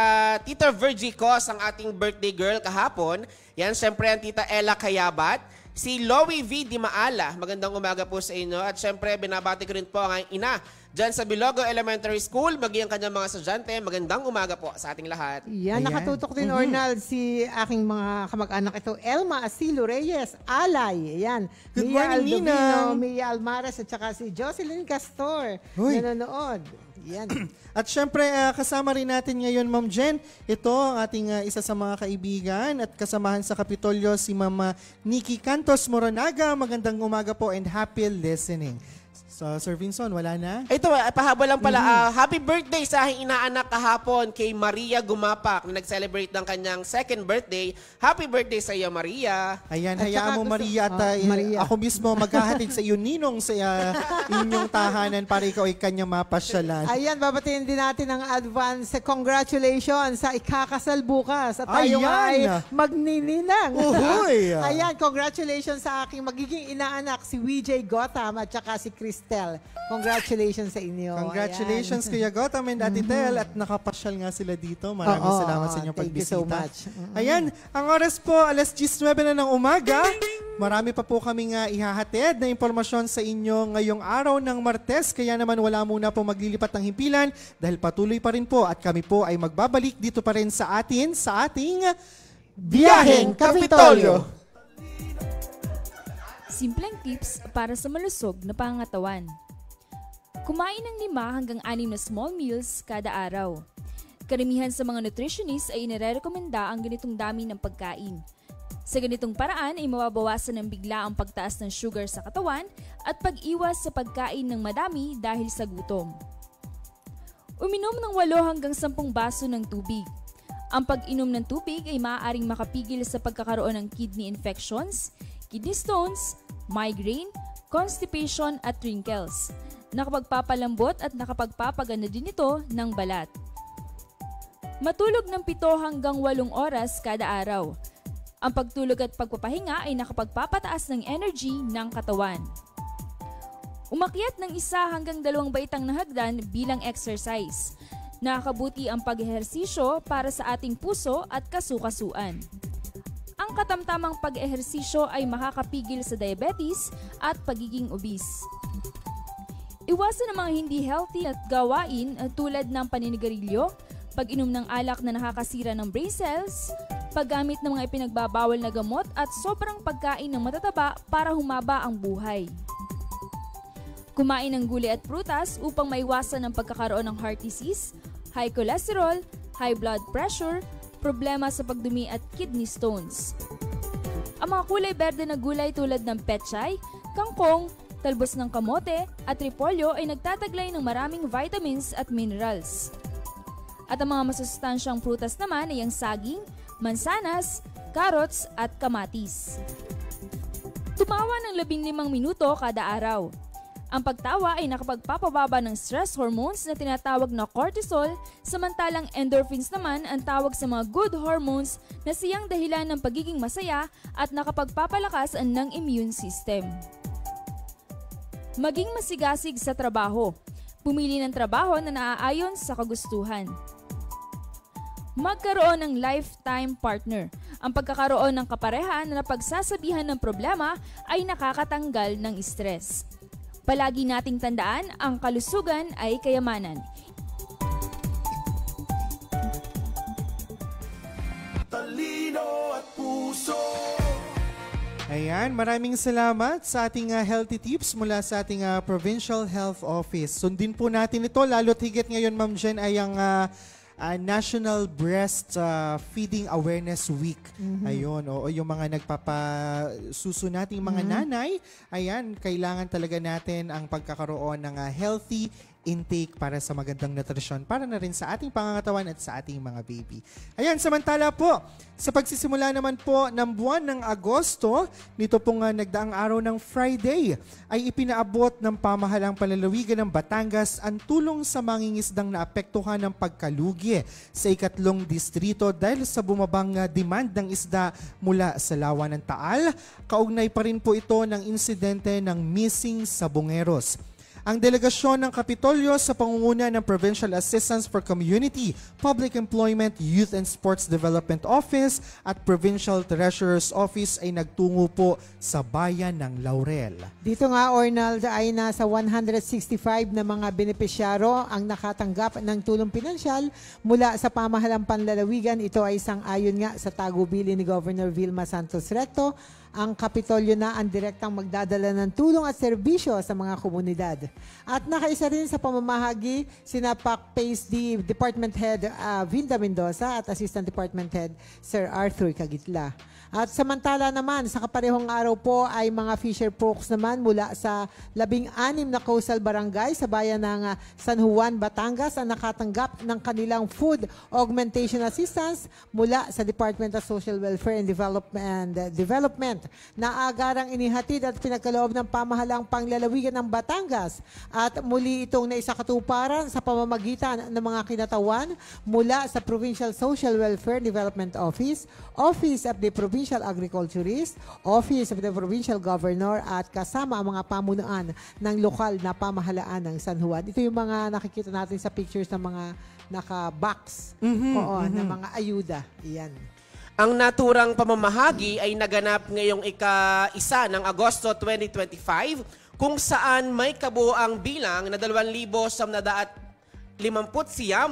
Tita Virgie Cos, ang ating birthday girl kahapon. Yan, syempre ang Tita Ella Kayabat. Si Loie V. Di Maala, magandang umaga po sa inyo. At syempre, binabati ko rin po ang ina dyan sa Bilogo Elementary School, maging ang kanyang mga estudyante. Magandang umaga po sa ating lahat. Yan, nakatutok din, Ornal, si aking mga kamag-anak ito, Elma Asilo Reyes, Alay, yan. Good Mia morning, Aldovino, Ninang. Mia Almares, at saka si Jocelyn Castor, nanonood. Yan. At syempre, kasama rin natin ngayon, Ma'am Jen. Ito ang ating isa sa mga kaibigan at kasamahan sa Kapitolyo, si Ma'am Nikki Cantos Moronaga. Magandang umaga po and happy listening. So, Sir Vinson, wala na? Ito, pahabol lang pala. Happy birthday sa aking inaanak kahapon kay Maria Gumapak na nag-celebrate ng kanyang second birthday. Happy birthday sa iyo, Maria. Ayan, hayaan mo, Maria, at ako mismo maghahatid sa iyo, Ninong, sa inyong tahanan para ikaw ay kanyang mapasyalan. Ayan, babatiin din natin ang advance congratulations sa ikakasal bukas. At tayo nga ay magnininang. Uhuy! Ayan, congratulations sa aking magiging inaanak, si WJ Gotham at saka si Cristel. Congratulations sa inyo. Congratulations, Kuya Gotham and Ate Tel. At nakapasyal nga sila dito. Maraming salamat sa inyong pagbisita. Thank you so much. Ayan, ang oras po, alas 19 na ng umaga. Marami pa po kaming ihahatid na impormasyon sa inyo ngayong araw ng Martes. Kaya naman wala muna po maglilipat ng himpilan dahil patuloy pa rin po at kami po ay magbabalik dito pa rin sa ating Biyaheng Kapitolyo. Simpleng tips para sa malusog na pangangatawan. Kumain ng 5 hanggang 6 na small meals kada araw. Karamihan sa mga nutritionists ay inirekomenda ang ganitong dami ng pagkain. Sa ganitong paraan ay mababawasan ng bigla ang pagtaas ng sugar sa katawan at pag-iwas sa pagkain ng madami dahil sa gutom. Uminom ng 8 hanggang 10 baso ng tubig. Ang pag-inom ng tubig ay maaaring makapigil sa pagkakaroon ng kidney infections, kidney stones, migraine, constipation at wrinkles. Nakapagpapalambot at nakapagpapaganda din ito ng balat. Matulog ng 7 hanggang 8 oras kada araw. Ang pagtulog at pagpapahinga ay nakapagpapataas ng energy ng katawan. Umakyat ng 1 hanggang 2 baitang na hagdan bilang exercise. Nakakabuti ang pag-ehersisyo para sa ating puso at kasukasuan. Ang katamtamang pag-ehersisyo ay makakapigil sa diabetes at pagiging obese. Iwasan ang mga hindi healthy at gawain tulad ng paninigarilyo, pag-inom ng alak na nakakasira ng brain cells, paggamit ng mga ipinagbabawal na gamot at sobrang pagkain ng matataba para humaba ang buhay. Kumain ng gulay at prutas upang maiwasan ang pagkakaroon ng heart disease, high cholesterol, high blood pressure, problema sa pagdumi at kidney stones. Ang mga kulay berde na gulay tulad ng pechay, kangkong, talbos ng kamote at repolyo ay nagtataglay ng maraming vitamins at minerals. At ang mga masustansyang prutas naman ay ang saging, mansanas, carrots at kamatis. Tumawa ng 15 minuto kada araw. Ang pagtawa ay nakapagpapababa ng stress hormones na tinatawag na cortisol, samantalang endorphins naman ang tawag sa mga good hormones na siyang dahilan ng pagiging masaya at nakapagpapalakas ng immune system. Maging masigasig sa trabaho. Pumili ng trabaho na naaayon sa kagustuhan. Magkaroon ng lifetime partner. Ang pagkakaroon ng kapareha na napagsasabihan ng problema ay nakakatanggal ng stress. Palagi nating tandaan, ang kalusugan ay kayamanan. Talino puso. Ayan, maraming salamat sa ating healthy tips mula sa ating Provincial Health Office. Sundin po natin ito, lalo't higit ngayon, Ma'am Jen, ay ang National Breast Feeding Awareness Week. Ayun, o yung mga nagpapasuso nating mga nanay, ayan, kailangan talaga natin ang pagkakaroon ng healthy intake para sa magandang nutrisyon para na rin sa ating pangangatawan at sa ating mga baby. Ayan, samantala po, sa pagsisimula naman po ng buwan ng Agosto, nito pong nagdaang araw ng Friday, ay ipinaabot ng pamahalang panlalawigan ng Batangas ang tulong sa mangingisdang naapektuhan ng pagkalugi sa 3 distrito dahil sa bumabang demand ng isda mula sa lawa ng Taal. Kaugnay pa rin po ito ng insidente ng missing sabongeros. Ang delegasyon ng Kapitolyo sa pangunguna ng Provincial Assistance for Community, Public Employment, Youth and Sports Development Office at Provincial Treasurer's Office ay nagtungo po sa bayan ng Laurel. Dito nga, Ornald, ay nasa 165 na mga benepisyaro ang nakatanggap ng tulong pinansyal mula sa pamahalang panlalawigan. Ito ay sang-ayon nga sa tagubili ni Governor Vilma Santos Recto. Ang Kapitolyo na ang direktang magdadala ng tulong at serbisyo sa mga komunidad. At nakaisa rin sa pamamahagi sina PAC-PACE Department Head Vinda Mendoza at Assistant Department Head Sir Arthur Kagitla. At samantala naman, sa kaparehong araw po ay mga fisher folks naman mula sa 16 na coastal barangay sa bayan ng San Juan, Batangas ang nakatanggap ng kanilang food augmentation assistance mula sa Department of Social Welfare and Development na agarang inihatid at pinagkaloob ng pamahalang panglalawigan ng Batangas. At muli itong naisakatuparan sa pamamagitan ng mga kinatawan mula sa Provincial Social Welfare Development Office, Office of the Provincial Agriculturist, Office of the Provincial Governor at kasama ang mga pamunuan ng lokal na pamahalaan ng San Juan. Ito yung mga nakikita natin sa pictures ng mga naka-box ng mga ayuda. Iyan. Ang naturang pamamahagi ay naganap ngayong ika-1 ng Agosto 2025 kung saan may kabuoang bilang na 2,959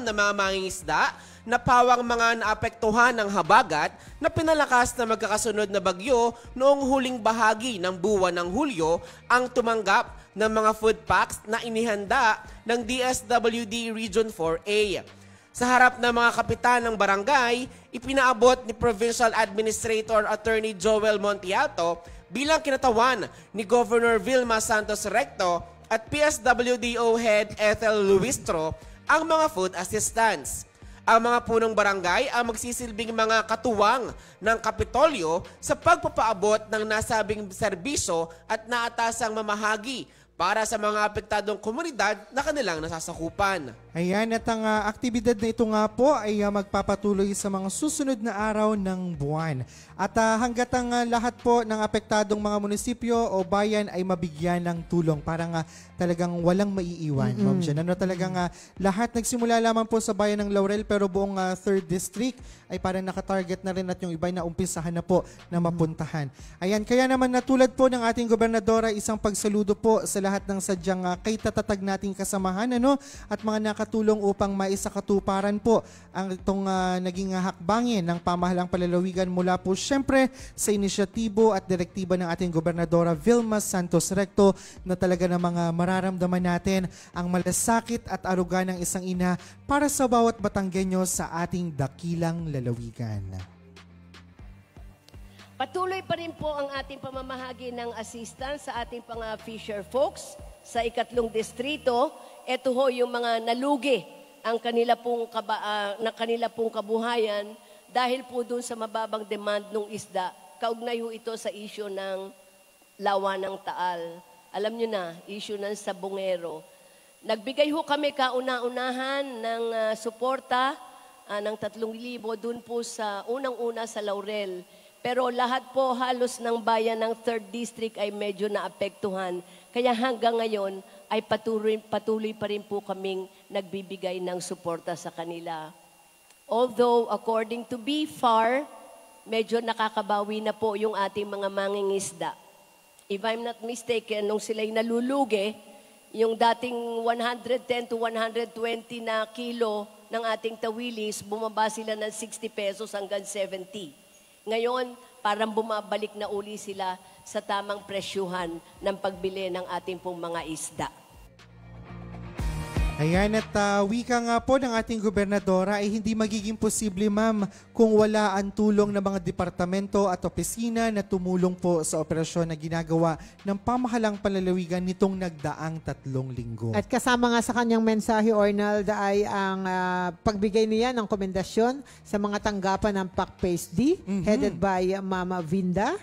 na mga mangingisda na pawang mga naapektuhan ng habagat na pinalakas na magkakasunod na bagyo noong huling bahagi ng buwan ng Hulyo ang tumanggap ng mga food packs na inihanda ng DSWD Region 4A. Sa harap ng mga kapitan ng barangay, ipinaabot ni Provincial Administrator Attorney Joel Montiato bilang kinatawan ni Governor Vilma Santos Recto at PSWDO Head Ethel Luistro ang mga food assistance. Ang mga punong barangay ang magsisilbing mga katuwang ng Kapitolyo sa pagpapaabot ng nasabing serbisyo at naatasang mamahagi para sa mga apektadong komunidad na kanilang nasasakupan. Ayan, at ang aktibidad na ito nga po ay magpapatuloy sa mga susunod na araw ng buwan. At hanggat ang lahat po ng apektadong mga munisipyo o bayan ay mabigyan ng tulong para nga talagang walang maiiwan. Ma'am Jen, talagang lahat nagsimula lamang po sa bayan ng Laurel pero buong 3rd District ay parang nakatarget na rin at yung iba na umpisahan na po na mapuntahan. Ayan, kaya naman natulad po ng ating gobernadora, isang pagsaludo po sa lahat ng sadyang kay tatatag nating kasamahan at mga nakatulong upang maisakatuparan po ang itong naging hakbangin ng pamahalang palalawigan mula po syempre sa inisyatibo at direktiba ng ating gobernadora Vilma Santos Recto na talaga ng mga mararamdaman natin ang malasakit at aruga ng isang ina para sa bawat Batanggenyo sa ating dakilang lalawigan. Patuloy pa rin po ang ating pamamahagi ng assistance sa ating mga fisher folks sa 3 distrito. Ito ho yung mga nalugi ang kanila pong kabuhayan dahil po dun sa mababang demand ng isda. Kaugnay ho ito sa issue ng lawa ng Taal. Alam nyo na, issue ng sabongero. Nagbigay ho kami kauna-unahan ng suporta ng 3,000 dun po sa unang-una sa Laurel. Pero lahat po halos ng bayan ng 3rd District ay medyo naapektuhan. Kaya hanggang ngayon ay patuloy pa rin po kaming nagbibigay ng suporta sa kanila. Although according to BFAR, medyo nakakabawi na po yung ating mga mangingisda. If I'm not mistaken, nung sila'y nalulugi, yung dating 110 to 120 na kilo ng ating tawilis, bumaba sila ng 60 pesos hanggang 70. Ngayon, para bumabalik na uli sila sa tamang presyuhan ng pagbili ng ating pong mga isda. Ayan, at wika nga po ng ating gobernadora ay hindi magiging posible, ma'am, kung wala ang tulong ng mga departamento at opisina na tumulong po sa operasyon na ginagawa ng pamahalang panlalawigan nitong nagdaang 3 linggo. At kasama nga sa kanyang mensahe, Arnold, ay ang pagbigay niya ng komendasyon sa mga tanggapan ng PAC-PSD, headed by Mama Vinda,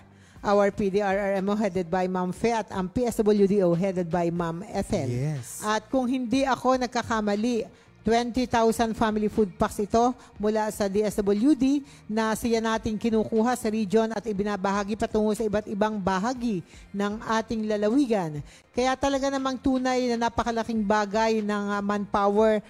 our PDRRMO headed by Ma'am Fe at ang PSWDO headed by Ma'am Ethel. Yes. At kung hindi ako nagkakamali, 20,000 family food packs ito mula sa DSWD na siya natin kinukuha sa region at ibinabahagi patungo sa iba't ibang bahagi ng ating lalawigan. Kaya talaga namang tunay na napakalaking bagay ng manpower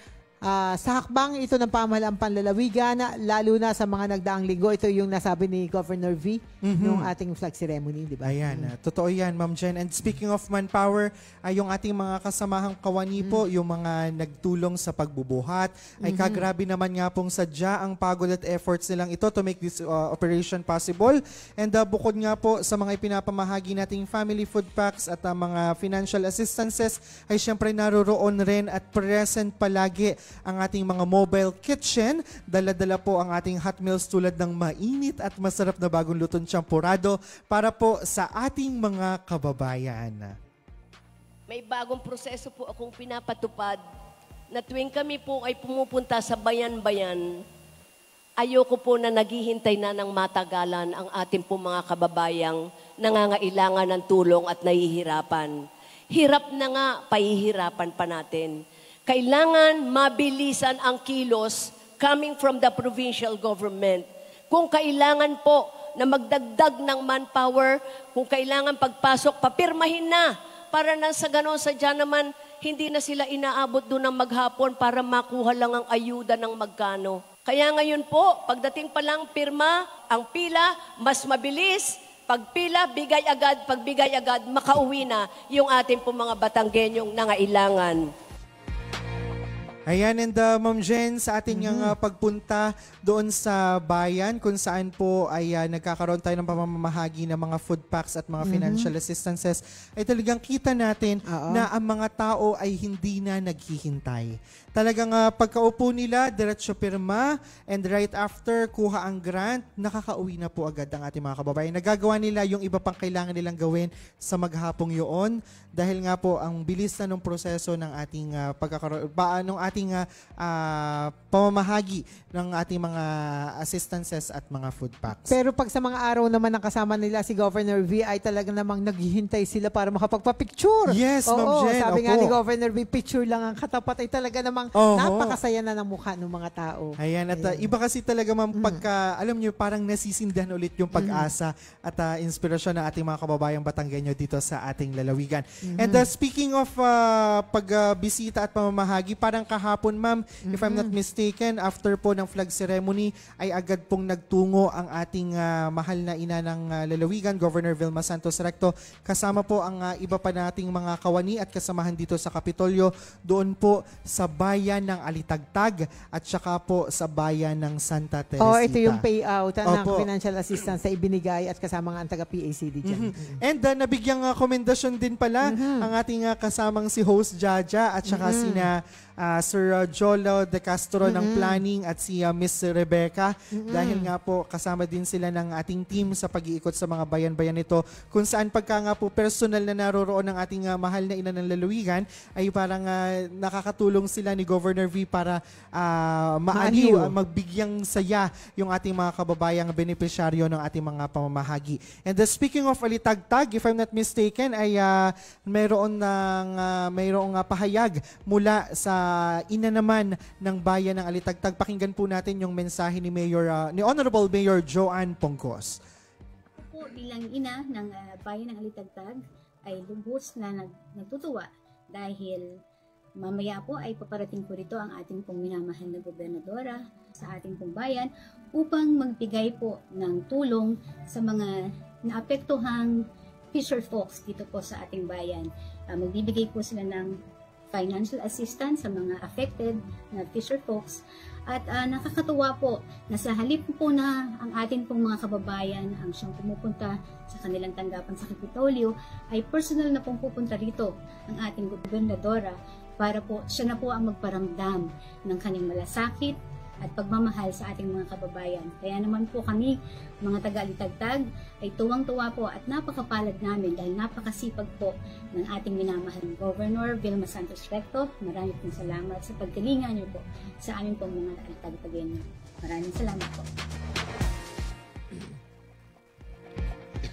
sa hakbang ito ng pamahalaan panlalawigan, lalo na sa mga nagdaang linggo. Ito yung nasabi ni Governor V nung ating flag ceremony, di ba? Ayan, totoo yan, Ma'am Jen. And speaking of manpower, yung ating mga kasamahang kawani po, yung mga nagtulong sa pagbubuhat, ay kagrabe naman nga pong sadya ang pagod at efforts nilang ito to make this operation possible. And bukod nga po sa mga ipinapamahagi nating family food packs at mga financial assistances, ay syempre naroroon rin at present palagi ang ating mga mobile kitchen. Dala-dala po ang ating hot meals tulad ng mainit at masarap na bagong lutong champurado para po sa ating mga kababayan. May bagong proseso po akong pinapatupad na tuwing kami po ay pumupunta sa bayan-bayan, ayoko po na naghihintay na ng matagalan ang ating po mga kababayang nangangailangan ng tulong at nahihirapan. Hirap na nga, pahihirapan pa natin. Kailangan mabilisan ang kilos coming from the provincial government. Kung kailangan po na magdagdag ng manpower, kung kailangan pagpasok, papirmahin na para na sa ganon sadya naman hindi na sila inaabot doon ng maghapon para makuha lang ang ayuda ng magkano. Kaya ngayon po, pagdating pa lang pirma, ang pila, mas mabilis. Pag pila, bigay agad, pag bigay agad, makauwi na yung ating po mga Batanggenyong nangailangan. Ayan, and Ma'am Jen, sa ating pagpunta doon sa bayan kung saan po ay nagkakaroon tayo ng pamamahagi ng mga food packs at mga financial assistances, ay talagang kita natin na ang mga tao ay hindi na naghihintay. Talagang pagkaupo nila, diretso pirma, and right after kuha ang grant, nakakauwi na po agad ang ating mga kababayan. Nagagawa nila yung iba pang kailangan nilang gawin sa maghapong yun dahil nga po ang bilis na ng proseso ng ating pamamahagi ng ating mga assistances at mga food packs. Pero pag sa mga araw naman ng kasama nila si Governor V ay talaga namang naghihintay sila para makapagpa-picture. Yes, Ma'am Jen. Sabi nga ni Governor V, picture lang ang katapat ay talaga namang napakasaya na ng mukha ng mga tao. Ayan, at iba kasi talaga, ma'am, pagka, alam nyo, parang nasisindahan ulit yung pag-asa at inspirasyon ng ating mga kababayang Batanggenyo dito sa ating lalawigan. And speaking of pagbisita at pamamahagi, parang kahapon, ma'am, if I'm not mistaken, after po ng flag ceremony, ay agad pong nagtungo ang ating mahal na ina ng lalawigan, Governor Vilma Santos Recto, kasama po ang iba pa nating mga kawani at kasamahan dito sa Kapitolyo, doon po sa bayan ng Alitagtag at saka po sa bayan ng Santa Teresita. Ito yung payout ng financial assistance na ibinigay at kasama nga ang taga-PACD dyan. And nabigyang komendasyon din pala ang ating kasamang si host Jaja at saka sina Sir Jolo De Castro ng Planning at si Miss Rebecca dahil nga po kasama din sila ng ating team sa pag-iikot sa mga bayan-bayan nito kung saan pagka nga po personal na naroroon ng ating mahal na ina ng lalawigan ay parang nakakatulong sila ni Governor V para maaliw, magbigyang saya yung ating mga kababayang benepisyaryo ng ating mga pamamahagi. And speaking of Alitagtag, if I'm not mistaken, ay mayroong pahayag mula sa ina naman ng bayan ng Alitagtag. Pakinggan po natin yung mensahe ni ni Honorable Mayor Joanne Pongkos. Po bilang ina ng bayan ng Alitagtag ay lubos na nagtutuwa dahil mamaya po ay paparating po rito ang ating pong minamahal na gobernadora sa ating pong bayan upang magbigay po ng tulong sa mga naapektuhang fisher folks dito po sa ating bayan. Magbibigay po sila ng financial assistance sa mga affected na fisher folks. At nakakatuwa po na sa halip po na ang atin pong mga kababayan ang siyang pumupunta sa kanilang tanggapan sa Kapitolyo, ay personal na pong pupunta rito ang ating gobernadora para po siya na po ang magparamdam ng kanyang malasakit at pagmamahal sa ating mga kababayan. Kaya naman po kami, mga taga-Alitagtag, ay tuwang-tuwa po at napakapalad namin dahil napakasipag po ng ating minamahaling Governor Vilma Santos Recto. Maraming pong salamat sa pagkalinga niyo po sa aming pong mga Alitagtagenyo. Maraming salamat po.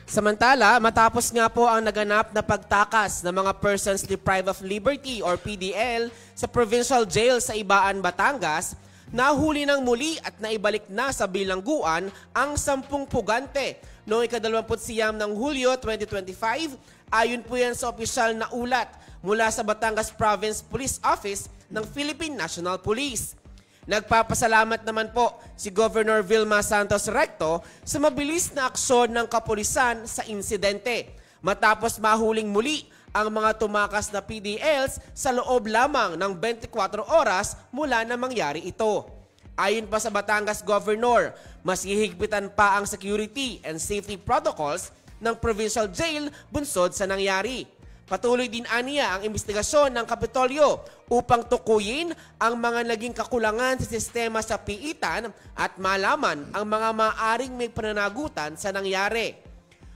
Samantala, matapos nga po ang naganap na pagtakas ng mga persons deprived of liberty or PDL sa provincial jail sa Ibaan, Batangas, nahuli ng muli at naibalik na sa bilangguan ang 10 pugante noong ika-29 ng Hulyo 2025. Ayon po yan sa opisyal na ulat mula sa Batangas Province Police Office ng Philippine National Police. Nagpapasalamat naman po si Governor Vilma Santos Recto sa mabilis na aksyon ng kapulisan sa insidente matapos mahuling muli ang mga tumakas na PDLs sa loob lamang ng 24 oras mula na mangyari ito. Ayon pa sa Batangas Governor, mas hihigpitan pa ang security and safety protocols ng provincial jail bunsod sa nangyari. Patuloy din aniya ang investigasyon ng Kapitolyo upang tukuyin ang mga naging kakulangan sa sistema sa piitan at malaman ang mga maaring may pananagutan sa nangyari.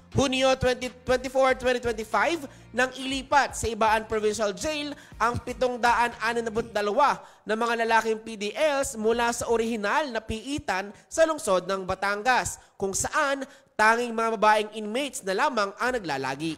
Hunyo 24, 2025 nang ilipat sa Ibaan Provincial Jail ang 762 na mga lalaking PDLs mula sa orihinal na piitan sa lungsod ng Batangas, kung saan tanging mga babaeng inmates na lamang ang naglalagi.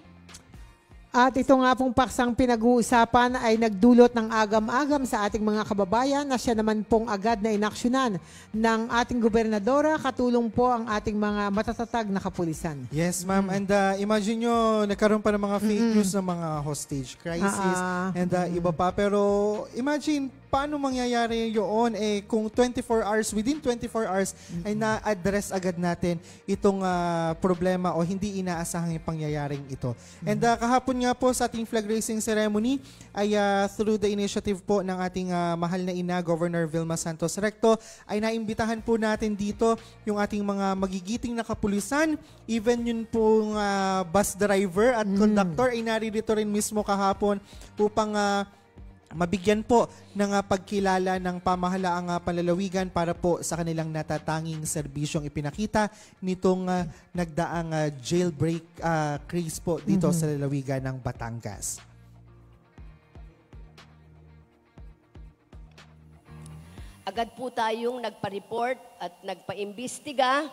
At ito nga pong paksang pinag-uusapan ay nagdulot ng agam-agam sa ating mga kababayan na siya naman pong agad na inaksyonan ng ating gobernadora, katulong po ang ating mga matatatag na kapulisan. Yes, ma'am. And imagine nyo, nagkaroon pa ng mga fake news ng mga hostage crisis and iba pa. Pero imagine, paano mangyayari yun kung 24 hours, within 24 hours, ay na-address agad natin itong problema o hindi inaasahang yung pangyayaring ito. And kahapon nga po sa ating flag raising ceremony ay through the initiative po ng ating mahal na ina, Governor Vilma Santos Recto, ay naimbitahan po natin dito yung ating mga magigiting na kapulisan, even yun pong bus driver at conductor ay naririto rin mismo kahapon upang mabigyan po ng pagkilala ng pamahalaang panlalawigan para po sa kanilang natatanging serbisyong ipinakita nitong nagdaang jailbreak craze po dito sa lalawigan ng Batangas. Agad po tayong nagpa-report at nagpa-imbestiga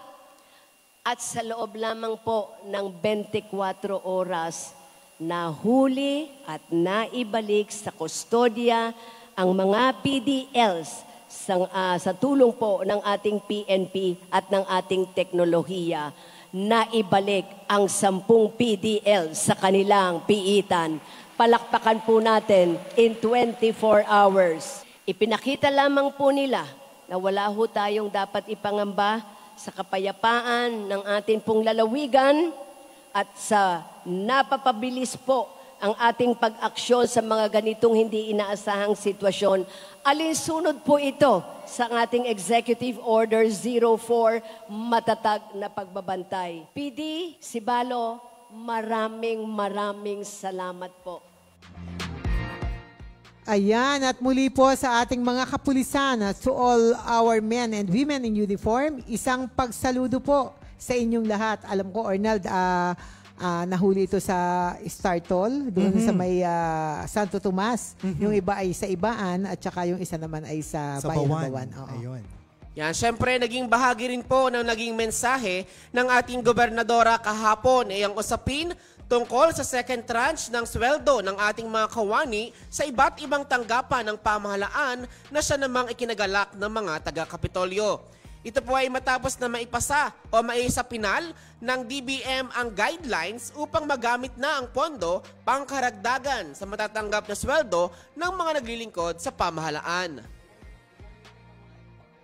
at sa loob lamang po ng 24 oras nahuli at naibalik sa kustodya ang mga PDLs sa tulong po ng ating PNP at ng ating teknolohiya. Naibalik ang 10 PDL sa kanilang piitan. Palakpakan po natin in 24 hours. Ipinakita lamang po nila na wala ho tayong dapat ipangamba sa kapayapaan ng ating pong lalawigan at sa napapabilis po ang ating pag-aksyon sa mga ganitong hindi inaasahang sitwasyon. Alinsunod po ito sa ating Executive Order 04, matatag na pagbabantay. PD Sibalo, maraming salamat po. Ayan, at muli po sa ating mga kapulisan, to all our men and women in uniform, isang pagsaludo po sa inyong lahat. Alam ko, Arnold, nahuli ito sa Startol, doon sa may Santo Tomas. Yung iba ay sa Ibaan at saka yung isa naman ay sa Bayan ng Bawan. Ayun. Yan, syempre naging bahagi rin po ng naging mensahe ng ating gobernadora kahapon ang usapin tungkol sa second tranche ng sweldo ng ating mga kawani sa iba't ibang tanggapan ng pamahalaan na siya namang ikinagalak ng mga taga-Kapitolyo. Ito po ay matapos na maipasa o maisapinal ng DBM ang guidelines upang magamit na ang pondo pangkaragdagan sa matatanggap na sweldo ng mga naglilingkod sa pamahalaan.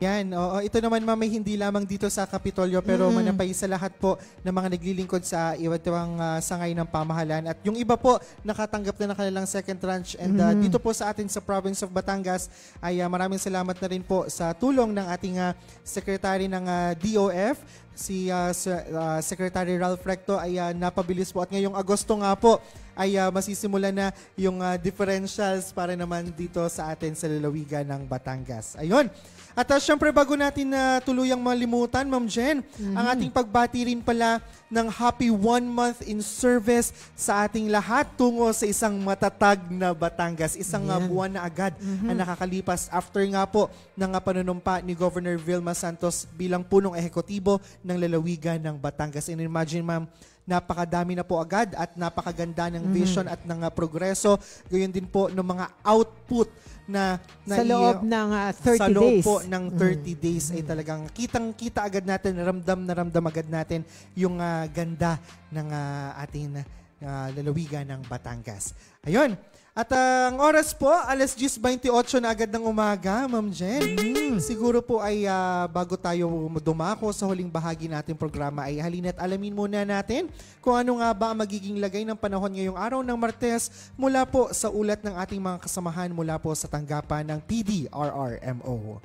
Yan, oo. Ito naman ma'am ay hindi lamang dito sa Kapitolyo pero manapay sa lahat po ng mga naglilingkod sa iba't ibang sangay ng pamahalan. At yung iba po nakatanggap na ng kanilang second tranche. And dito po sa atin sa province of Batangas ay maraming salamat na rin po sa tulong ng ating secretary ng DOF. Si Secretary Ralph Recto ay napabilis po at ngayong Agosto nga po ay masisimula na yung differentials para naman dito sa atin sa lalawigan ng Batangas. Ayun. At syempre bago natin tuluyang malimutan, Ma'am Jen, ang ating pagbati rin pala ng happy 1 month in service sa ating lahat tungo sa isang matatag na Batangas. Isang buwan na agad ang nakakalipas after nga po ng panunumpa ni Governor Vilma Santos bilang punong ehekutibo ng lalawigan ng Batangas. And imagine ma'am, napakadami na po agad at napakaganda ng vision at ng progreso. Gayon din po ng mga output na sa loob ng 30 days. Sa loob po ng 30 days ay talagang kitang-kita agad natin, ramdam agad natin yung ganda ng ating lalawigan ng Batangas. Ayun. At ang oras po, 10:28 na agad ng umaga, Ma'am Jen. Siguro po ay bago tayo dumako sa huling bahagi nating programa ay halina't alamin muna natin kung ano nga ba ang magiging lagay ng panahon ngayong araw ng Martes mula po sa ulat ng ating mga kasamahan mula po sa tanggapan ng PDRRMO.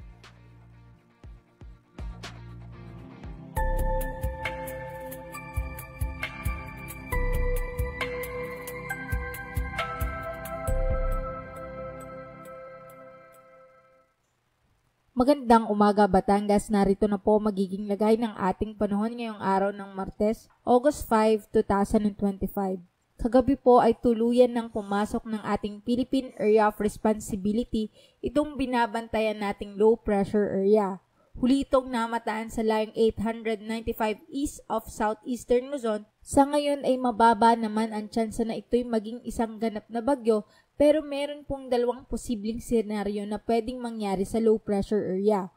Magandang umaga Batangas, narito na po magiging lagay ng ating panahon ngayong araw ng Martes, August 5, 2025. Kagabi po ay tuluyan ng pumasok ng ating Philippine Area of Responsibility itong binabantayan nating low pressure area. Huli itong namataan sa layong 895 east of southeastern Luzon. Sa ngayon ay mababa naman ang tsansa na ito'y maging isang ganap na bagyo pero meron pong dalawang posibleng senaryo na pwedeng mangyari sa low pressure area.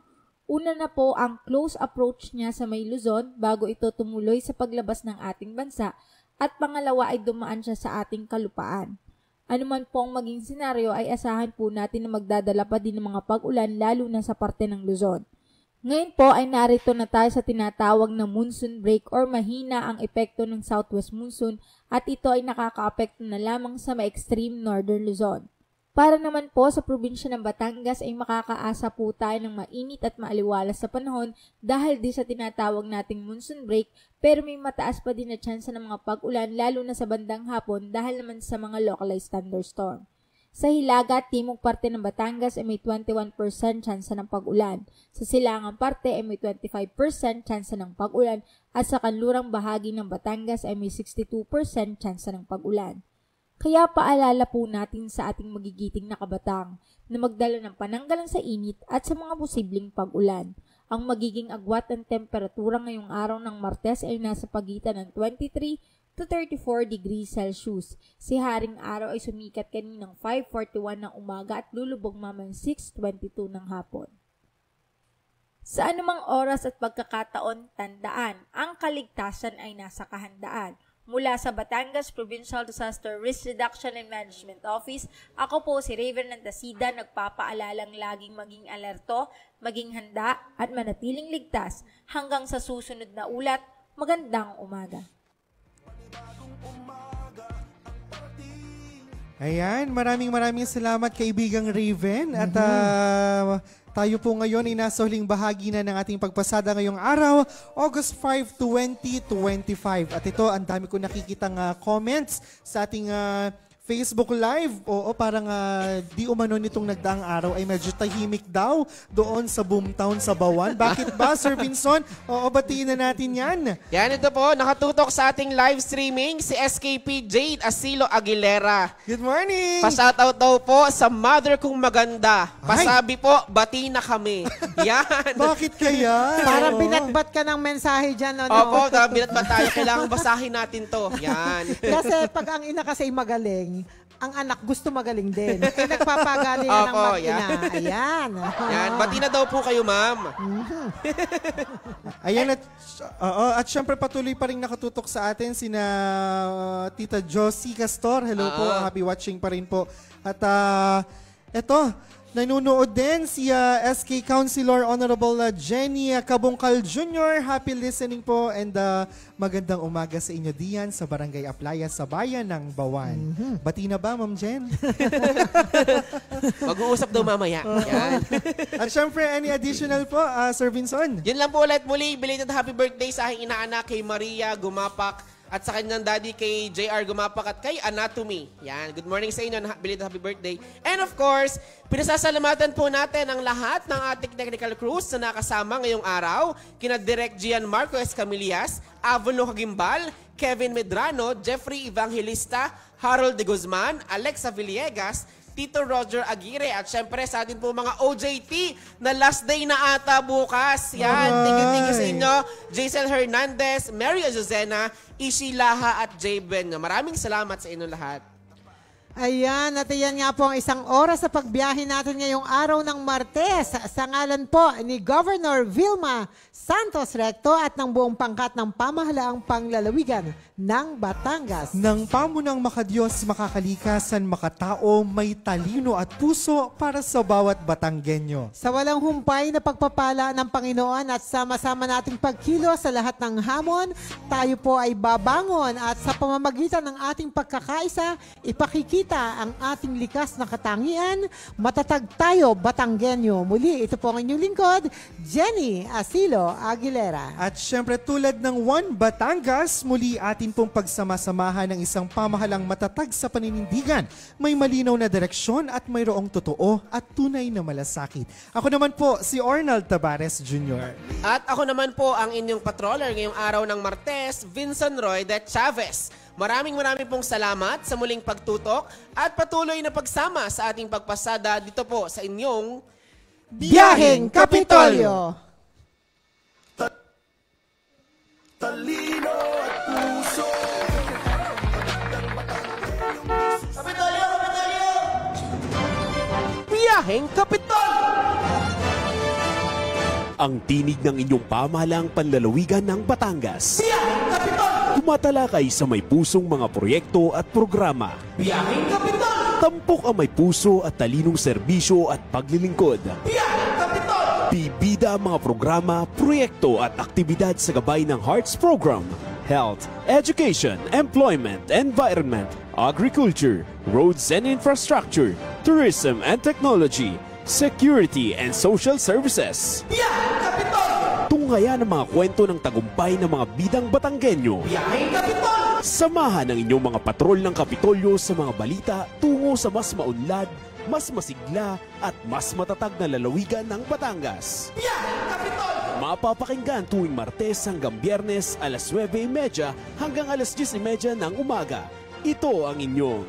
Una na po ang close approach niya sa may Luzon bago ito tumuloy sa paglabas ng ating bansa at pangalawa ay dumaan siya sa ating kalupaan. Ano man po ang maging senaryo ay asahan po natin na magdadala pa din ng mga pag-ulan lalo na sa parte ng Luzon. Ngayon po ay narito na tayo sa tinatawag na monsoon break or mahina ang epekto ng southwest monsoon at ito ay nakaka-apekto na lamang sa ma-extreme northern Luzon. Para naman po sa probinsya ng Batangas ay makakaasa po tayo ng mainit at maaliwalas sa panahon dahil di sa tinatawag nating monsoon break pero may mataas pa din na tsansa ng mga pag-ulan lalo na sa bandang hapon dahil naman sa mga localized thunderstorm. Sa hilaga at timog parte ng Batangas ay may 21% tsansa ng pag-ulan. Sa silangang parte ay may 25% tsansa ng pag-ulan at sa kanlurang bahagi ng Batangas ay may 62% tsansa ng pag-ulan. Kaya paalala po natin sa ating magigiting na kabatang na magdala ng pananggalang sa init at sa mga posibleng pag-ulan. Ang magiging agwat ng temperatura ngayong araw ng Martes ay nasa pagitan ng 23 to 34 degrees Celsius. Si Haring Araw ay sumikat kaninang 5:41 ng umaga at lulubog mamang 6:22 ng hapon. Sa anumang oras at pagkakataon, tandaan, ang kaligtasan ay nasa kahandaan. Mula sa Batangas Provincial Disaster Risk Reduction and Management Office, ako po si Raven Nandasida, nagpapaalalang laging maging alerto, maging handa at manatiling ligtas. Hanggang sa susunod na ulat, magandang umaga. Ayan, maraming salamat kaibigang Raven. At tayo po ngayon ay nasa huling bahagi na ng ating pagpasada ngayong araw, August 5, 2025. At ito, ang dami ko nakikitang comments sa ating Facebook Live. Oo, parang di umano nitong nagdaang araw ay medyo tahimik daw doon sa Boomtown sa Bawan. Bakit ba, Sir Vinson? Oo, batiin na natin yan. Yan, ito po, nakatutok sa ating live streaming si SKP Jade Asilo Aguilera. Good morning! Pa-shoutout daw po sa mother kong maganda. Pasabi po, bati na kami. Yan. Bakit kaya? Parang binatbat ka ng mensahe dyan. Ano? Opo, binatbat tayo. Kailangan basahin natin to. Yan. Kasi pag ang ina kasi magaling, ang anak gusto magaling din. Kaya nagpapagalingan ng mag-ina. Ayan. Yan. Bati na daw po kayo, ma'am. Ayan at syempre patuloy pa rin nakatutok sa atin sina Tita Josie Castor. Hello po. Happy watching pa rin po. At eto, Nanonood din si SK Councilor Honorable Jenny Cabongcal Jr. Happy listening po and magandang umaga sa inyo diyan sa Barangay Aplaya sa Bayan ng Bawan. Bati na ba, Ma'am Jen? Mag-uusap daw mamaya. Yan. At syempre, any additional po, Sir Vinson? Yun lang po ulit muli. Belated happy birthday sa aking inaanak kay Maria Gumapak at sa kanyang daddy kay JR Gumapak at kay Anatomy. Yan. Good morning sa inyo. Belated happy birthday. And of course, pinasasalamatan po natin ang lahat ng ating technical crews na nakasama ngayong araw. Kina Direk Gian Marco Escamillas, Avolo Kagimbal, Kevin Medrano, Jeffrey Evangelista, Harold de Guzman, Alexa Villegas, Tito Roger Aguirre at syempre sa atin po mga OJT na last day na ata bukas. Yan, tingin-tingin sa inyo. Jaisel Hernandez, Mary Azucena, Ishi Laha at Jay Ben. Maraming salamat sa inyo lahat. Ayan, at yan nga po ang isang oras sa pagbiyahe natin ngayong araw ng Martes sa ngalan po ni Governor Vilma Santos Recto at ng buong pangkat ng pamahalaang panglalawigan ng Batangas. Nang pamunang makadiyos, makakalikasan, makatao, may talino at puso para sa bawat Batanggenyo. Sa walang humpay na pagpapala ng Panginoon at sama-sama nating pagkilos sa lahat ng hamon, tayo po ay babangon at sa pamamagitan ng ating pagkakaisa, ipakikita ang ating likas na katangian. Matatag tayo, Batanggenyo. Muli, ito po ang inyong lingkod, Jenny Asilo Aguilera. At syempre tulad ng One Batangas, muli atin pong pagsamasamahan ng isang pamahalang matatag sa paninindigan. May malinaw na direksyon at mayroong totoo at tunay na malasakit. Ako naman po si Ornald Tabares Jr. At ako naman po ang inyong patroller ngayong araw ng Martes, Vincent Roy de Chavez. Maraming pong salamat sa muling pagtutok at patuloy na pagsama sa ating pagpasada dito po sa inyong Biyaheng Kapitolyo. Talino at puso. Kapitolyo! Kapitolyo! Biyaheng Kapitolyo! Ang tinig ng inyong pamahalaang panlalawigan ng Batangas. Biyaheng Kapitolyo! Tumatalakay sa may pusong mga proyekto at programa. Biyaheng Kapitolyo! Tampok ang may puso at talinong serbisyo at paglilingkod. Biyaheng Kapitolyo! Bibida ang mga programa, proyekto at aktibidad sa gabay ng Hearts Program, Health, Education, Employment, Environment, Agriculture, Roads and Infrastructure, Tourism and Technology, Security and Social Services. Biyaheng Kapitolyo! Tunghayan ang mga kwento ng tagumpay ng mga bidang Batanggenyo. Biyaheng Kapitolyo! Samahan ang inyong mga patrol ng Kapitolyo sa mga balita tungo sa mas maunlad, mas masigla at mas matatag na lalawigan ng Batangas. Biyaheng Kapitolyo! Mapapakinggan tuwing Martes hanggang Biyernes alas 9:30 hanggang alas 10:30 ng umaga. Ito ang inyong